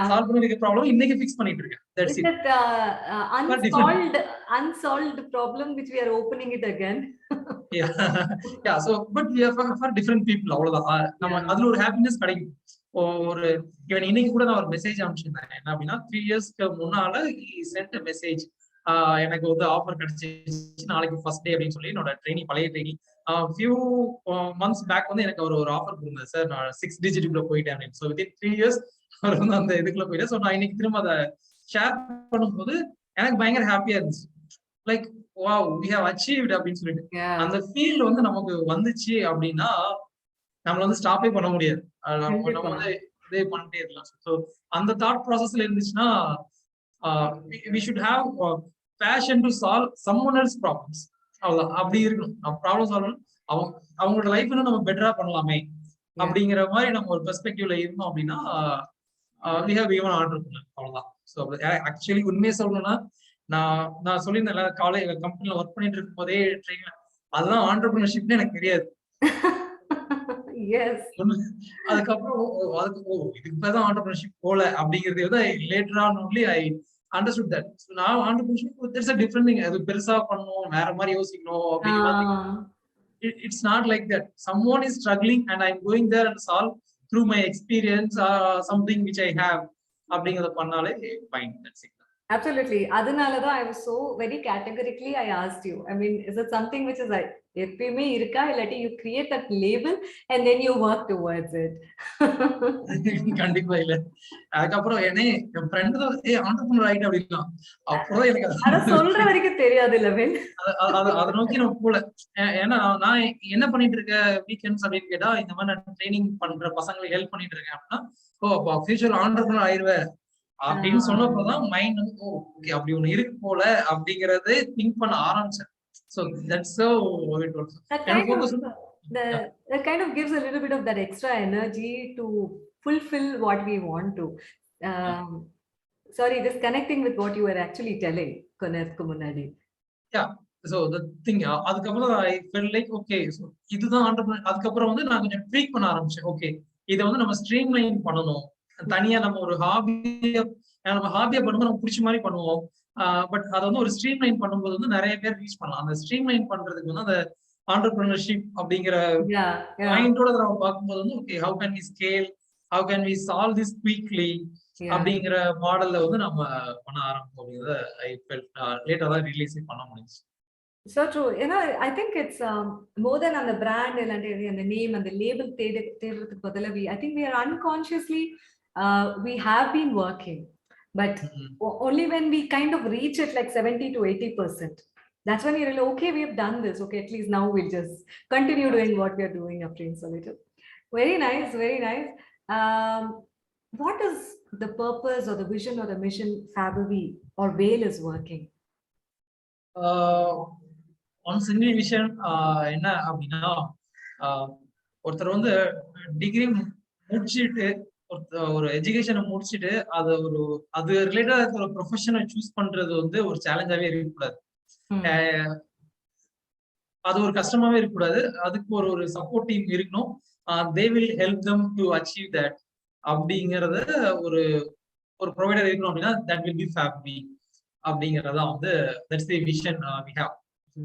சால்வ் பண்ணிருக்க ப்ராப்ளம் இன்னைக்கு ஃபிக்ஸ் பண்ணிட்டு இருக்கேன். Is it unsolved problem which we are opening it again? Yeah, so but we are for different people, அவ்வளவுதான். நம்ம அதுல ஒரு ஹாப்பினஸ் கிடைக்கும். ஒரு இவன் இன்னைக்கு கூட நான் ஒரு மெசேஜ் அனுப்பிச்சிருந்தேன். என்ன அப்படின்னா 3 இயர்ஸ்க்கு முன்னால சென்ட் மெசேஜ், எனக்கு வந்து ஆஃபர் கிடைச்சிருச்சு நாளைக்கு ஃபர்ஸ்ட் டே அப்படின்னு சொல்லி என்னோட ட்ரெயினிங் பழைய ட்ரெயினிங் ஃபியூ மந்த்ஸ் பேக் வந்து எனக்கு ஒரு ஆஃபர் கொடுங்க சார், நான் 6 டிஜிட்டுக்குள்ள போயிட்டேன் அப்படின்னு. ஸோ வித்தின் 3 இயர்ஸ் அவர் வந்து அந்த இதுக்குள்ள போயிட்டேன். ஸோ நான் இன்னைக்கு திரும்ப அதை ஷேர் பண்ணும்போது எனக்கு பயங்கர ஹாப்பியா இருந்துச்சு. Like wow, we have achieved அப்படின்னு சொல்லிட்டு அந்த ஃபீல் வந்து நமக்கு வந்துச்சு அப்படின்னா நம்மள வந்து ஸ்டாப்பே பண்ண முடியாது. நம்ம வந்து இதே பண்ணிட்டே இருக்கலாம். ஸோ அந்த தாட் ப்ராசஸ்ல இருந்துச்சுன்னா we should have passion to solve someone else problems. அவ்வளவுதான், அப்படி இருக்கணும். ப்ராப்ளம் சால்வ் அவங்களோட லைஃப் நம்ம பெட்டரா பண்ணலாமே அப்படிங்கிற மாதிரி நம்ம ஒரு பெர்ஸ்பெக்டிவ்ல இருந்தோம் அப்படின்னா we have even entrepreneur. அவ்வளவுதான். ஸோ ஆக்சுவலி உண்மையை சொல்லணும்னா நான் சொல்லியிருந்தேன் காலேஜ் கம்பெனில ஒர்க் பண்ணிட்டு இருக்கும் போதே ட்ரெயின், அதெல்லாம் ஆண்டர்பிரினர்ஷிப்னு எனக்கு தெரியாது. அதுக்கப்புறம் இதுக்கு பேர்தான் ஆண்டர்பிரினர்ஷிப் போல அப்படிங்கிறது வந்து later on only I understood that. நான் entrepreneurship it's a different thing. அது பெருசா பண்ணணும், வேற மாதிரி யோசிக்கணும் அப்படிங்கிற it's not like that. Someone is struggling and I'm going there and solve through my experience something which I have அப்படிங்கறத பண்ணாலே fine. That's it. Absolutely. Adanalada, I was so very categorically I asked you. I mean, is it something which is like எப்பயுமே இருக்கா இல்லாட்டி you create that label and then you work towards it? கண்டிப்பா இல்ல. அதுக்கப்புறம் என் friend தான் entrepreneur ஆயிட்டு அப்படின்னா அப்புறம் எனக்கு அத சொல்ற வரைக்கும் தெரியாது லெவல். அதை நோக்கி நம்ம போல. ஏன்னா நான் என்ன பண்ணிட்டு இருக்கேன் வீக்கெண்ட்ஸ் அப்படின்னு கேட்டா, இந்த மாதிரி நான் ட்ரைனிங் பண்ற பசங்களுக்கு ஹெல்ப் பண்ணிட்டு இருக்கேன் அப்படின்னா, ஓ அப்ப ஃபியூச்சர் ஆண்டர்பிரினர் ஆயிருவேன் அப்படின்னு சொன்னப்பதான் மைண்ட் வந்து ஓகே அப்படி ஒண்ணு இருக்கு போல அப்படிங்கறது திங்க் பண்ண ஆரம்பிச்சேன். So that's how it works. That kind of gives a little bit of that extra energy to fulfill what we want to. Sorry, just connecting with what you were actually telling கொனேர்க்கு முன்னாடி. Yeah, so the thing அதுக்கப்புறம் I felt like okay, so இதுதான் entrepreneur. அதுக்கப்புறம் வந்து நான் கொஞ்சம் tweak பண்ண ஆரம்பிச்சேன். Okay, இதை வந்து நம்ம ஸ்ட்ரீம்லைன் பண்ணணும். தனியா நம்ம ஒரு ஹாபியா பண்ணும்போது நம்ம பிடிச்ச மாதிரி பண்ணுவோம். பட் அதை வந்து ஒரு ஸ்ட்ரீம் லைன் பண்ணும்போது வந்து நிறைய பேர் ரீச் பண்ணலாம். அந்த ஸ்ட்ரீம் லைன் பண்றதுக்கு வந்து அந்த ஆண்டர்பிரினர்ஷிப் அப்படிங்கிற மைண்டோட நம்ம பார்க்கும்போது வந்து okay, how can we scale, how can we solve this quickly அப்படிங்கிற மாடல்ல வந்து நம்ம பண்ண ஆரம்பிப்போம் அப்படிங்கிறத ஐ ஃபெல்ட் லேட்டா தான் ரிலீஸ் பண்ண முடிஞ்சு. So true. You know, I think it's more than on the brand and the name and the label. I think we are unconsciously, we have been working, but only when we kind of reach it like 70 to 80%. That's when you're like, okay, we have done this. Okay, at least now we'll just continue doing what we are doing after so little. Very nice, very nice. What is the purpose or the vision or the mission Fabevy or Vale is working? One single vision என்ன அப்படின்னா, ஒருத்தர் வந்து degree முடிச்சுட்டு ஒரு எஜுகேஷனை முடிச்சுட்டு அது ரிலேட்டடா இருக்கிற ஒரு ப்ரொஃபஷனை சூஸ் பண்றது வந்து ஒரு சேலஞ்சாவே இருக்கக்கூடாது. அது ஒரு கஷ்டமாவே இருக்கக்கூடாது. அதுக்கு ஒரு சப்போர்ட் டீம் இருக்கணும். They will help them to achieve that அப்படிங்கறத ஒரு ப்ரொவைடர் இருக்கணும் அப்படின்னா தட் வில் பி ஃபேபி அப்படிங்கறதா வந்து that's the vision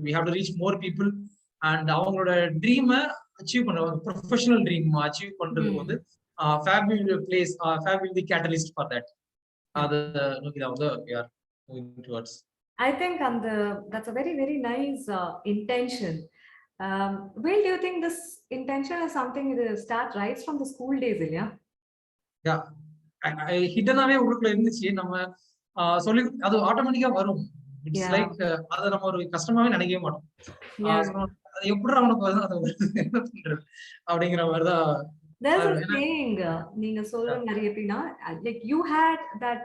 we have to reach more people and அவங்களோட ட்ரீமை அச்சீவ் பண்ற ப்ரொஃபஷனல் ட்ரீம் அச்சீவ் பண்றதுக்கு வந்து Fab will be catalyst for that. அது நோக்கி தான் வந்து we are moving towards. I think that's a very very nice intention. Will do you think this intention is something that start right from the school days, இல்லையா? Yeah. ஹிடனாவே உள்ளுக்குள்ள இருந்துச்சு. நம்ம சொல்லி அது ஆட்டோமேட்டிக்கா வரும். It's Yeah. லைக் அத நம்ம ஒரு கஷ்டமாவே நினைக்கவே மாட்டோம். Yeah. அது எப்படிடா உனக்கு வருது அது என்ன பண்றது அப்படிங்கிற மாதிரி தான். There's a saying, நீங்க சொல்ற மாதிரி எப்படின்னா, like you had that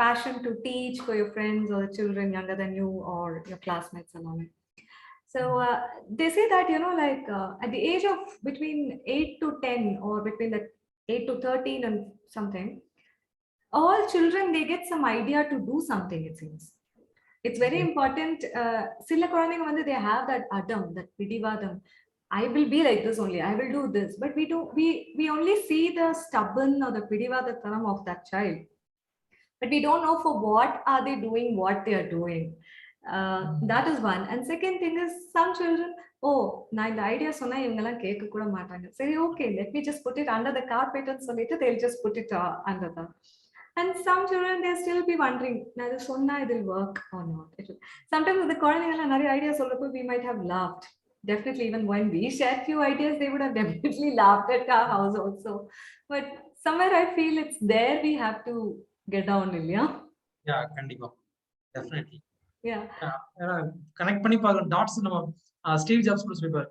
passion to teach for your friends or children younger than you or your classmates and all. So they say that, like at the age of between 8 to 10 or between the 8 to 13 and something, all children, they get some idea to do something, it seems. It's very important. Silla kulandinga vandu they have that adam, that pidivadam. I will be like this only. I will do this. But we only see the stubborn or the pidivadatanam of that child. But we don't know for what are they doing, what they are doing. That is one. And second thing is, some children, oh, நான் இந்த idea சொன்னா இவங்கெல்லாம் கேட்க கூட மாட்டாங்க. சரி, okay, let me just put it under the carpet and சொல்லிட்டு they'll just put it under the. And some children, they still be wondering, நான் இது சொன்னா it will work or not. Sometimes the குழந்தைங்கெல்லாம் நிறைய ஐடியா சொல்றப்போ we might have laughed. Definitely, even when we shared few ideas, they would have definitely laughed at our house also. But somewhere I feel it's there we have to get down, இல்லையா? Yeah, கண்டிப்பா. Definitely. Yeah. Connect பண்ணி பார்க்கணும் dots. நம்ம Steve jobs கூட சொல்லிப்பாரு,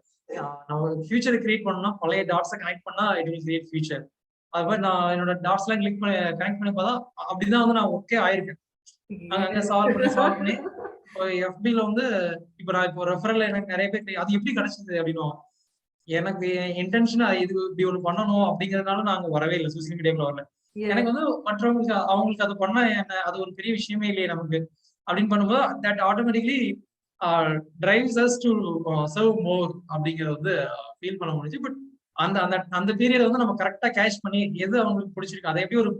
நம்ம ஃபியூச்சரை create பண்ணோம்னா பழைய டாட்ஸை கனெக்ட் பண்ணா இட் வில் கிரியேட் ஃபியூச்சர். அது மாதிரி நான் என்னோட டாட்ஸ் எல்லாம் கனெக்ட் பண்ணி பார்த்தா அப்படிதான் வந்து நான் ஓகே ஆயிருக்கேன். அங்க சால்வ் பண்ணி எஃபில வந்து இப்ப நான் இப்போ ரெஃபரல் எனக்கு நிறைய பேர் அது எப்படி கிடைச்சது அப்படின்னா, எனக்கு இன்டென்ஷன் இது இப்படி ஒண்ணு பண்ணணும் அப்படிங்கறதுனால நான் அங்க வரவே இல்லை, சோசியல் மீடியாக்குள்ள வரல. எனக்கு வந்து மற்றவங்களுக்கு அவங்களுக்கு அது பண்ணா என்ன, அது ஒரு பெரிய விஷயமே இல்லையே நமக்கு அப்படின்னு பண்ணும்போது that automatically drives us to serve more அப்படிங்கறது வந்து ஃபீல் பண்ண முடிஞ்சு. பட் அந்த அந்த அந்த பீரியட் வந்து நம்ம கரெக்டா கேஷ் பண்ணி எது அவங்களுக்கு பிடிச்சிருக்கு அதை எப்படி ஒரு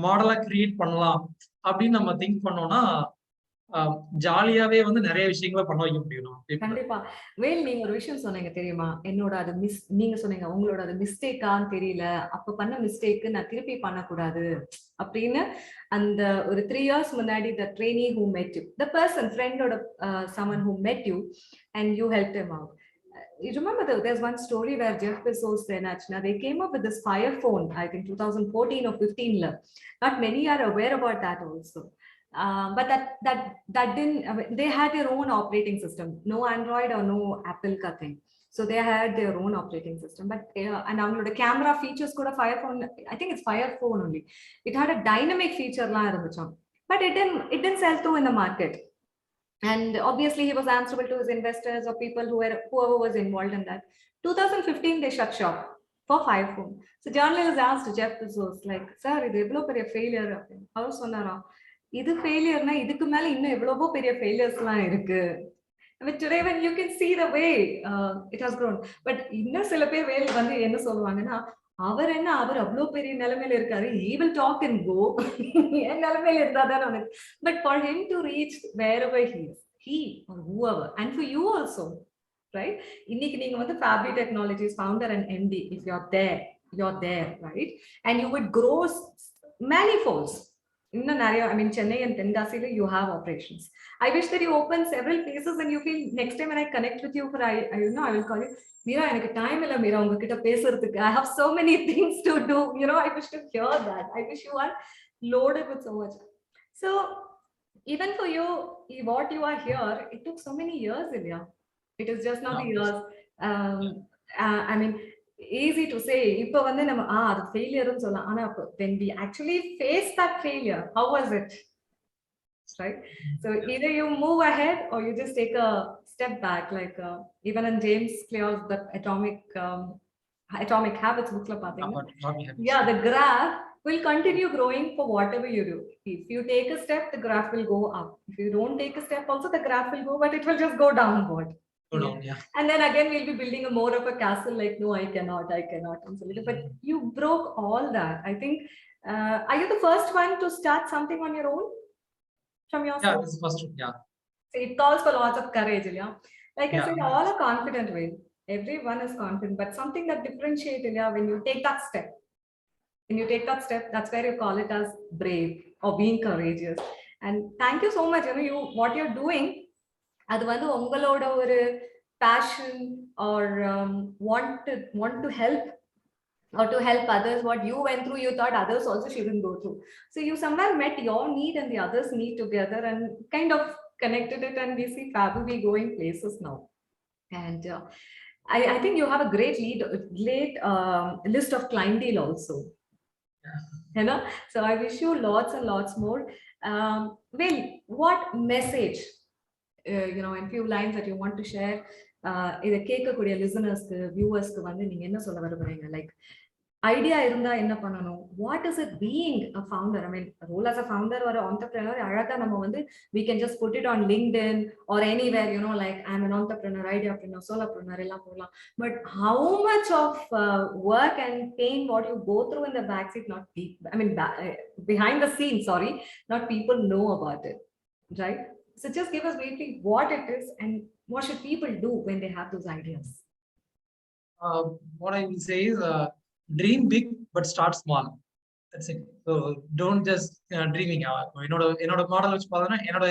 மாடலா கிரியேட் பண்ணலாம் அப்படின்னு நம்ம திங்க் பண்ணோம்னா ஜாலியாவே வந்து நிறைய விஷயங்களை பண்ண வைக்க முடியும். கண்டிப்பா. வேல், நீங்க ஒரு விஷயம் சொன்னீங்க தெரியுமா, என்னோட அது நீங்க சொன்னீங்க உங்களோட அது மிஸ்டேக்கான்னு தெரியல, அப்ப பண்ண மிஸ்டேக்கு நான் திருப்பி பண்ணக்கூடாது அப்படின்னு. அந்த ஒரு 3 years முன்னாடி the trainee who met you, the person friend or someone who met you and you helped him out. You remember there's one story where Jeff Bezos they came up with this Fire phone, I think 2014 or 15. Not many are aware about that also. But that didn't. They had their own operating system, no Android or no Apple thing. So they had their own operating system. But and the camera features could have Fire phone. I think it's Fire phone only. It had a dynamic feature but it didn't sell through in the market. And obviously he was answerable to his investors or people whoever was involved in that. 2015 they shut shop for Fire phone. So journalists asked Jeff Bezos like, sir, இது எவ்வளவு பெரிய failure அப்படின்னு. அவர் சொன்னாரா, இது ஃபெயிலியர்னா இதுக்கு மேல இன்னும் எவ்வளவோ பெரிய ஃபெயிலியர்ஸ் எல்லாம் இருக்கு. But today when you can see the way it has grown. But இன்னும் சில பேர் வேல் வந்து என்ன சொல்லுவாங்கன்னா, அவர் அவ்வளவு பெரிய நிலைமையில இருக்காரு, he will talk and go. என் நிலைமையில இருந்தாதான் அவனுக்கு. But for him to reach wherever he is, he or whoever, and for you also, right? இன்னைக்கு நீங்க வந்து Fabevy Technologies founder and MD, if you're there, right? And you would grow manifolds. I mean, Chennai and Tenkasi, you have operations. I wish that you open several places and you feel next time when I connect with you for I will call you, Meera, எனக்கு time illa Meera உங்ககிட்ட பேசுறதுக்கு. I have so many things to do. I wish to hear that. I wish you are loaded with so much. So even for you, what you are here, it took so many years, Ilya. It is just not the years. I mean, easy to say. இப்போ வந்து நம்ம அது ஃபெயிலியர்னு சொல்லலாம். ஆனா when we actually face that failure, how was it? Right? So either you move ahead or you just take a step back. Like even in James Clear's the atomic habits book la pathina. Yeah, the graph will continue growing for whatever you do. If you take a step, the graph will go up. If you don't take a step, also the graph will go, but it will just go downward. Yeah. And then again we'll be building a more of a castle like, no, I cannot and so little. But you broke all that. I think are you the first one to start something on your own from yourself? Yeah, this is first one. Yeah, so it calls for lots of courage. Like I said, all are confident way. Everyone is confident, but something that differentiates when you take that step. When you take that step, that's where you call it as brave or being courageous. And thank you so much. What you're doing, அது வந்து உங்களோட ஒரு passion or want to help or to help others. What you went through, you thought others also shouldn't go through. So you somewhere met your need and the others' need together and kind of connected it. And we see Fabevy going places now. And I think you have a great list of clientele also. You know, so I wish you lots and lots more. Well, what message, in few lines that you want to share, இதை கேட்கக்கூடிய லிசனர்ஸ்க்கு வியூவர்ஸ்க்கு வந்து நீங்க என்ன சொல்ல விரும்புறீங்க? Like idea இருந்தா என்ன பண்ணணும்? What is it being a founder? I mean role as a founder ஒரு ஆண்டர்பிரினர் அழகா நம்ம வந்து we can just put it on LinkedIn or anywhere, like I'm an entrepreneur, ideapreneur, solopreneur எல்லாம் போடலாம். But how much of work and pain what you go through in the backseat, not people, I mean behind the scenes, sorry, not people know about it, right? So just give us briefly what it is and what should people do when they have those ideas. What I will say is dream big but start small. That's it. So don't just dreaming. என்னோட model வச்சு பார்த்தோன்னா என்னோட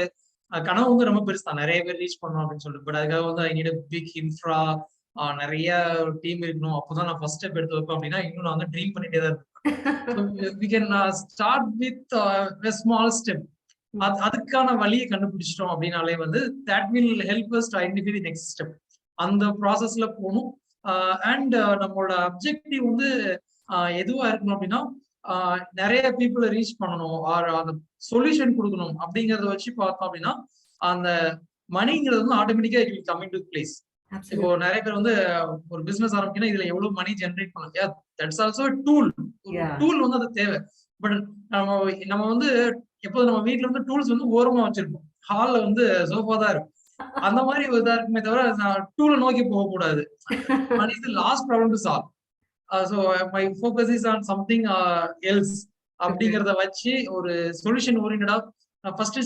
கனவு வந்து ரொம்ப பெருசு தான், நிறைய பேர் ரீச் பண்ணணும் அப்படின்னு சொல்லிட்டு. பட் அதுக்காக வந்து ஐ நீட் பிக் இன்ஃப்ரா, நிறைய டீம் இருக்கணும், அப்போதான் நான் ஃபர்ஸ்ட் ஸ்டெப் எடுத்து வைப்பேன் அப்படின்னா இன்னும் நான் வந்து ட்ரீம் பண்ணிட்டே தான் இருப்பேன். we can start with a small step. அதுக்கான வழியை கண்டுபிடிச்சிட்டோம் அப்படின்னாலே வந்து that will help us to identify the next step. அந்த ப்ராசஸ்ல போகணும். அண்ட் நம்மளோட அப்ஜெக்டிவ் வந்து எதுவா இருக்கணும் அப்படின்னா நிறைய பீப்புளை ரீச் பண்ணணும் ஆர் அந்த சொல்யூஷன் கொடுக்கணும் அப்படிங்கறத வச்சு பார்த்தோம் அப்படின்னா அந்த மணிங்கிறது வந்து ஆட்டோமேட்டிக்கா it will come into place. இப்போ நிறைய பேர் வந்து ஒரு பிசினஸ் ஆரம்பிக்கணும், இதுல எவ்வளவு மணி ஜெனரேட் பண்ணலாம், தட்ஸ் ஆல்சோ டூல். டூல் வந்து அது தேவை. பட் நம்ம வந்து எப்போது நம்ம வீட்டுல வந்து டூல்ஸ் வந்து ஓரமா வச்சிருப்போம், ஹால்ல வந்து சோஃபா தான் இருக்கும், அந்த மாதிரி இதா இருக்குமே தவிர டூலை நோக்கி போக கூடாது. Money is the last problem to solve. So my focus is on something else அப்படிங்கறத வச்சு ஒரு சொல்யூஷன் ஓரியன்டா ஃபர்ஸ்ட்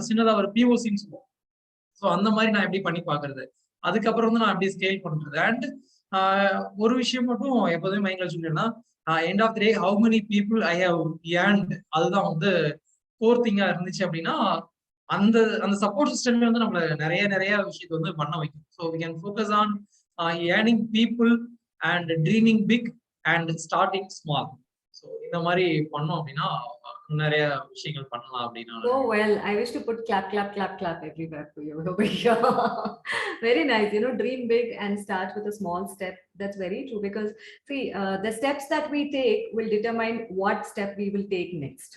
சின்னதா ஒரு POCன்னு சொல்லுவோம். ஸோ அந்த மாதிரி நான் எப்படி பண்ணி பாக்குறது, அதுக்கப்புறம் வந்து நான் எப்படி ஸ்கேல் பண்றது. அண்ட் ஒரு விஷயம் மட்டும் எப்போதுமே மைண்ட்ல வச்சுட்டேன்னா end of the day how many people I have earned, அதுதான் வந்து கோர் திங்கா இருந்துச்சு அப்படின்னா அந்த அந்த சப்போர்ட் சிஸ்டமே வந்து நம்மள நிறைய விஷயத்தை வந்து பண்ண வைக்கும். So we can focus on earning people and dreaming big and starting small. So இந்த மாதிரி பண்ணோம் அப்படின்னா நிறைய விஷயங்கள் பண்ணலாம் அப்படின்னா. Oh well, I wish to put clap everywhere for you over here. Very nice. Dream big and start with a small step. That's very true, because see, the steps that we take will determine what step we will take next.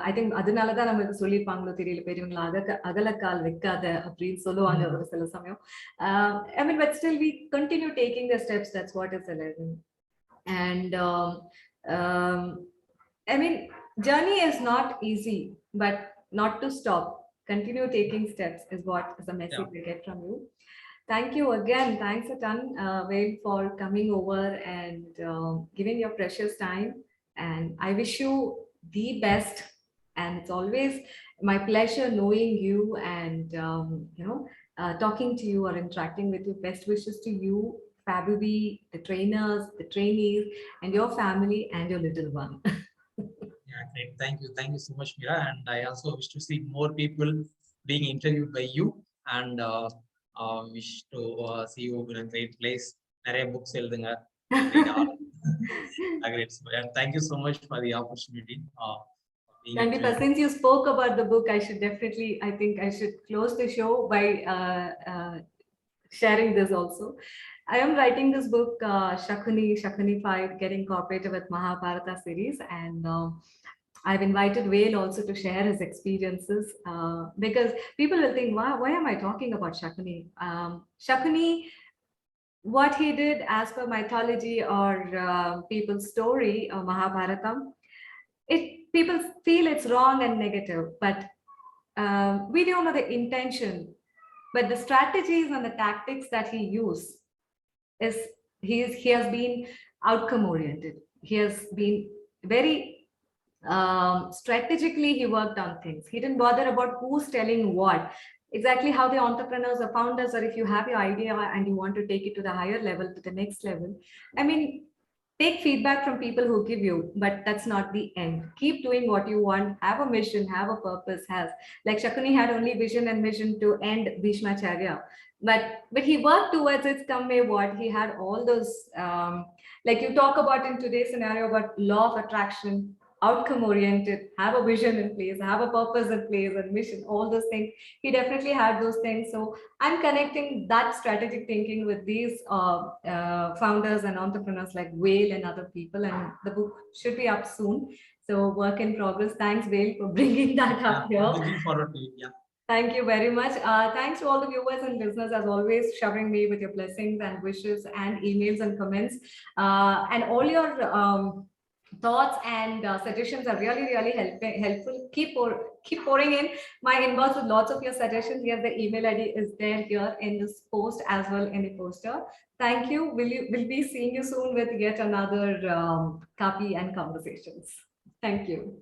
I think அதனால தான் நமக்கு சொல்லிருப்பாங்களோ தெரியல, பெரியவங்களா அகலக்கால் வைக்காத அப்படின்னு சொல்லுவாங்க ஒரு சில சமயம். I mean, but still we continue taking the steps. That's what is the lesson. And I mean, journey is not easy, but not to stop. Continue taking steps is what is the message we get from you. Thank you again. Thanks a ton, Vail, for coming over and giving your precious time. And I wish you the best. And it's always my pleasure knowing you and talking to you or interacting with you. Best wishes to you, Fabevy, the trainers, the trainees, and your family and your little one. Yeah, great. Thank you so much, Meera. And I also wish to see more people being interviewed by you, and wish to see you in a great place. நிறைய books எழுதுங்க. Great. And thank you so much for the opportunity. Kandipa, since you spoke about the book, I think I should close the show by sharing this also. I am writing this book, Shakuni 5, Getting Cooperative with Mahabharata series, and I've invited Vail also to share his experiences, because people will think, why am I talking about Shakuni? Shakuni, what he did as per mythology or people's story or Mahabharata, people feel it's wrong and negative, but we don't know the intention. But the strategies and the tactics that he used is he has been outcome oriented. He has been very strategically he worked on things. He didn't bother about who's telling what. Exactly how the entrepreneurs or founders, or if you have your idea and you want to take it to the higher level, to the next level. I mean, take feedback from people who give you, but that's not the end. Keep doing what you want, have a mission, have a purpose, has like Shakuni had only vision and mission to end Bhishmacharya. But he worked towards it, come may what. He had all those like you talk about in today's scenario about law of attraction, outcome oriented, have a vision in place, have a purpose in place, and mission, all those things. He definitely had those things. So I'm connecting that strategic thinking with these founders and entrepreneurs like Whale and other people. And the book should be up soon. So work in progress. Thanks, Whale, for bringing that up here. Looking forward to it. Yeah. Thank you very much. Thanks to all the viewers and listeners, as always, showering me with your blessings and wishes and emails and comments. And all your thoughts and suggestions are really, really helpful. Keep pouring in my inbox with lots of your suggestions. Yes, the email ID is there here in this post as well in the poster. Thank you. We'll be seeing you soon with yet another Kaapi and Conversations. Thank you.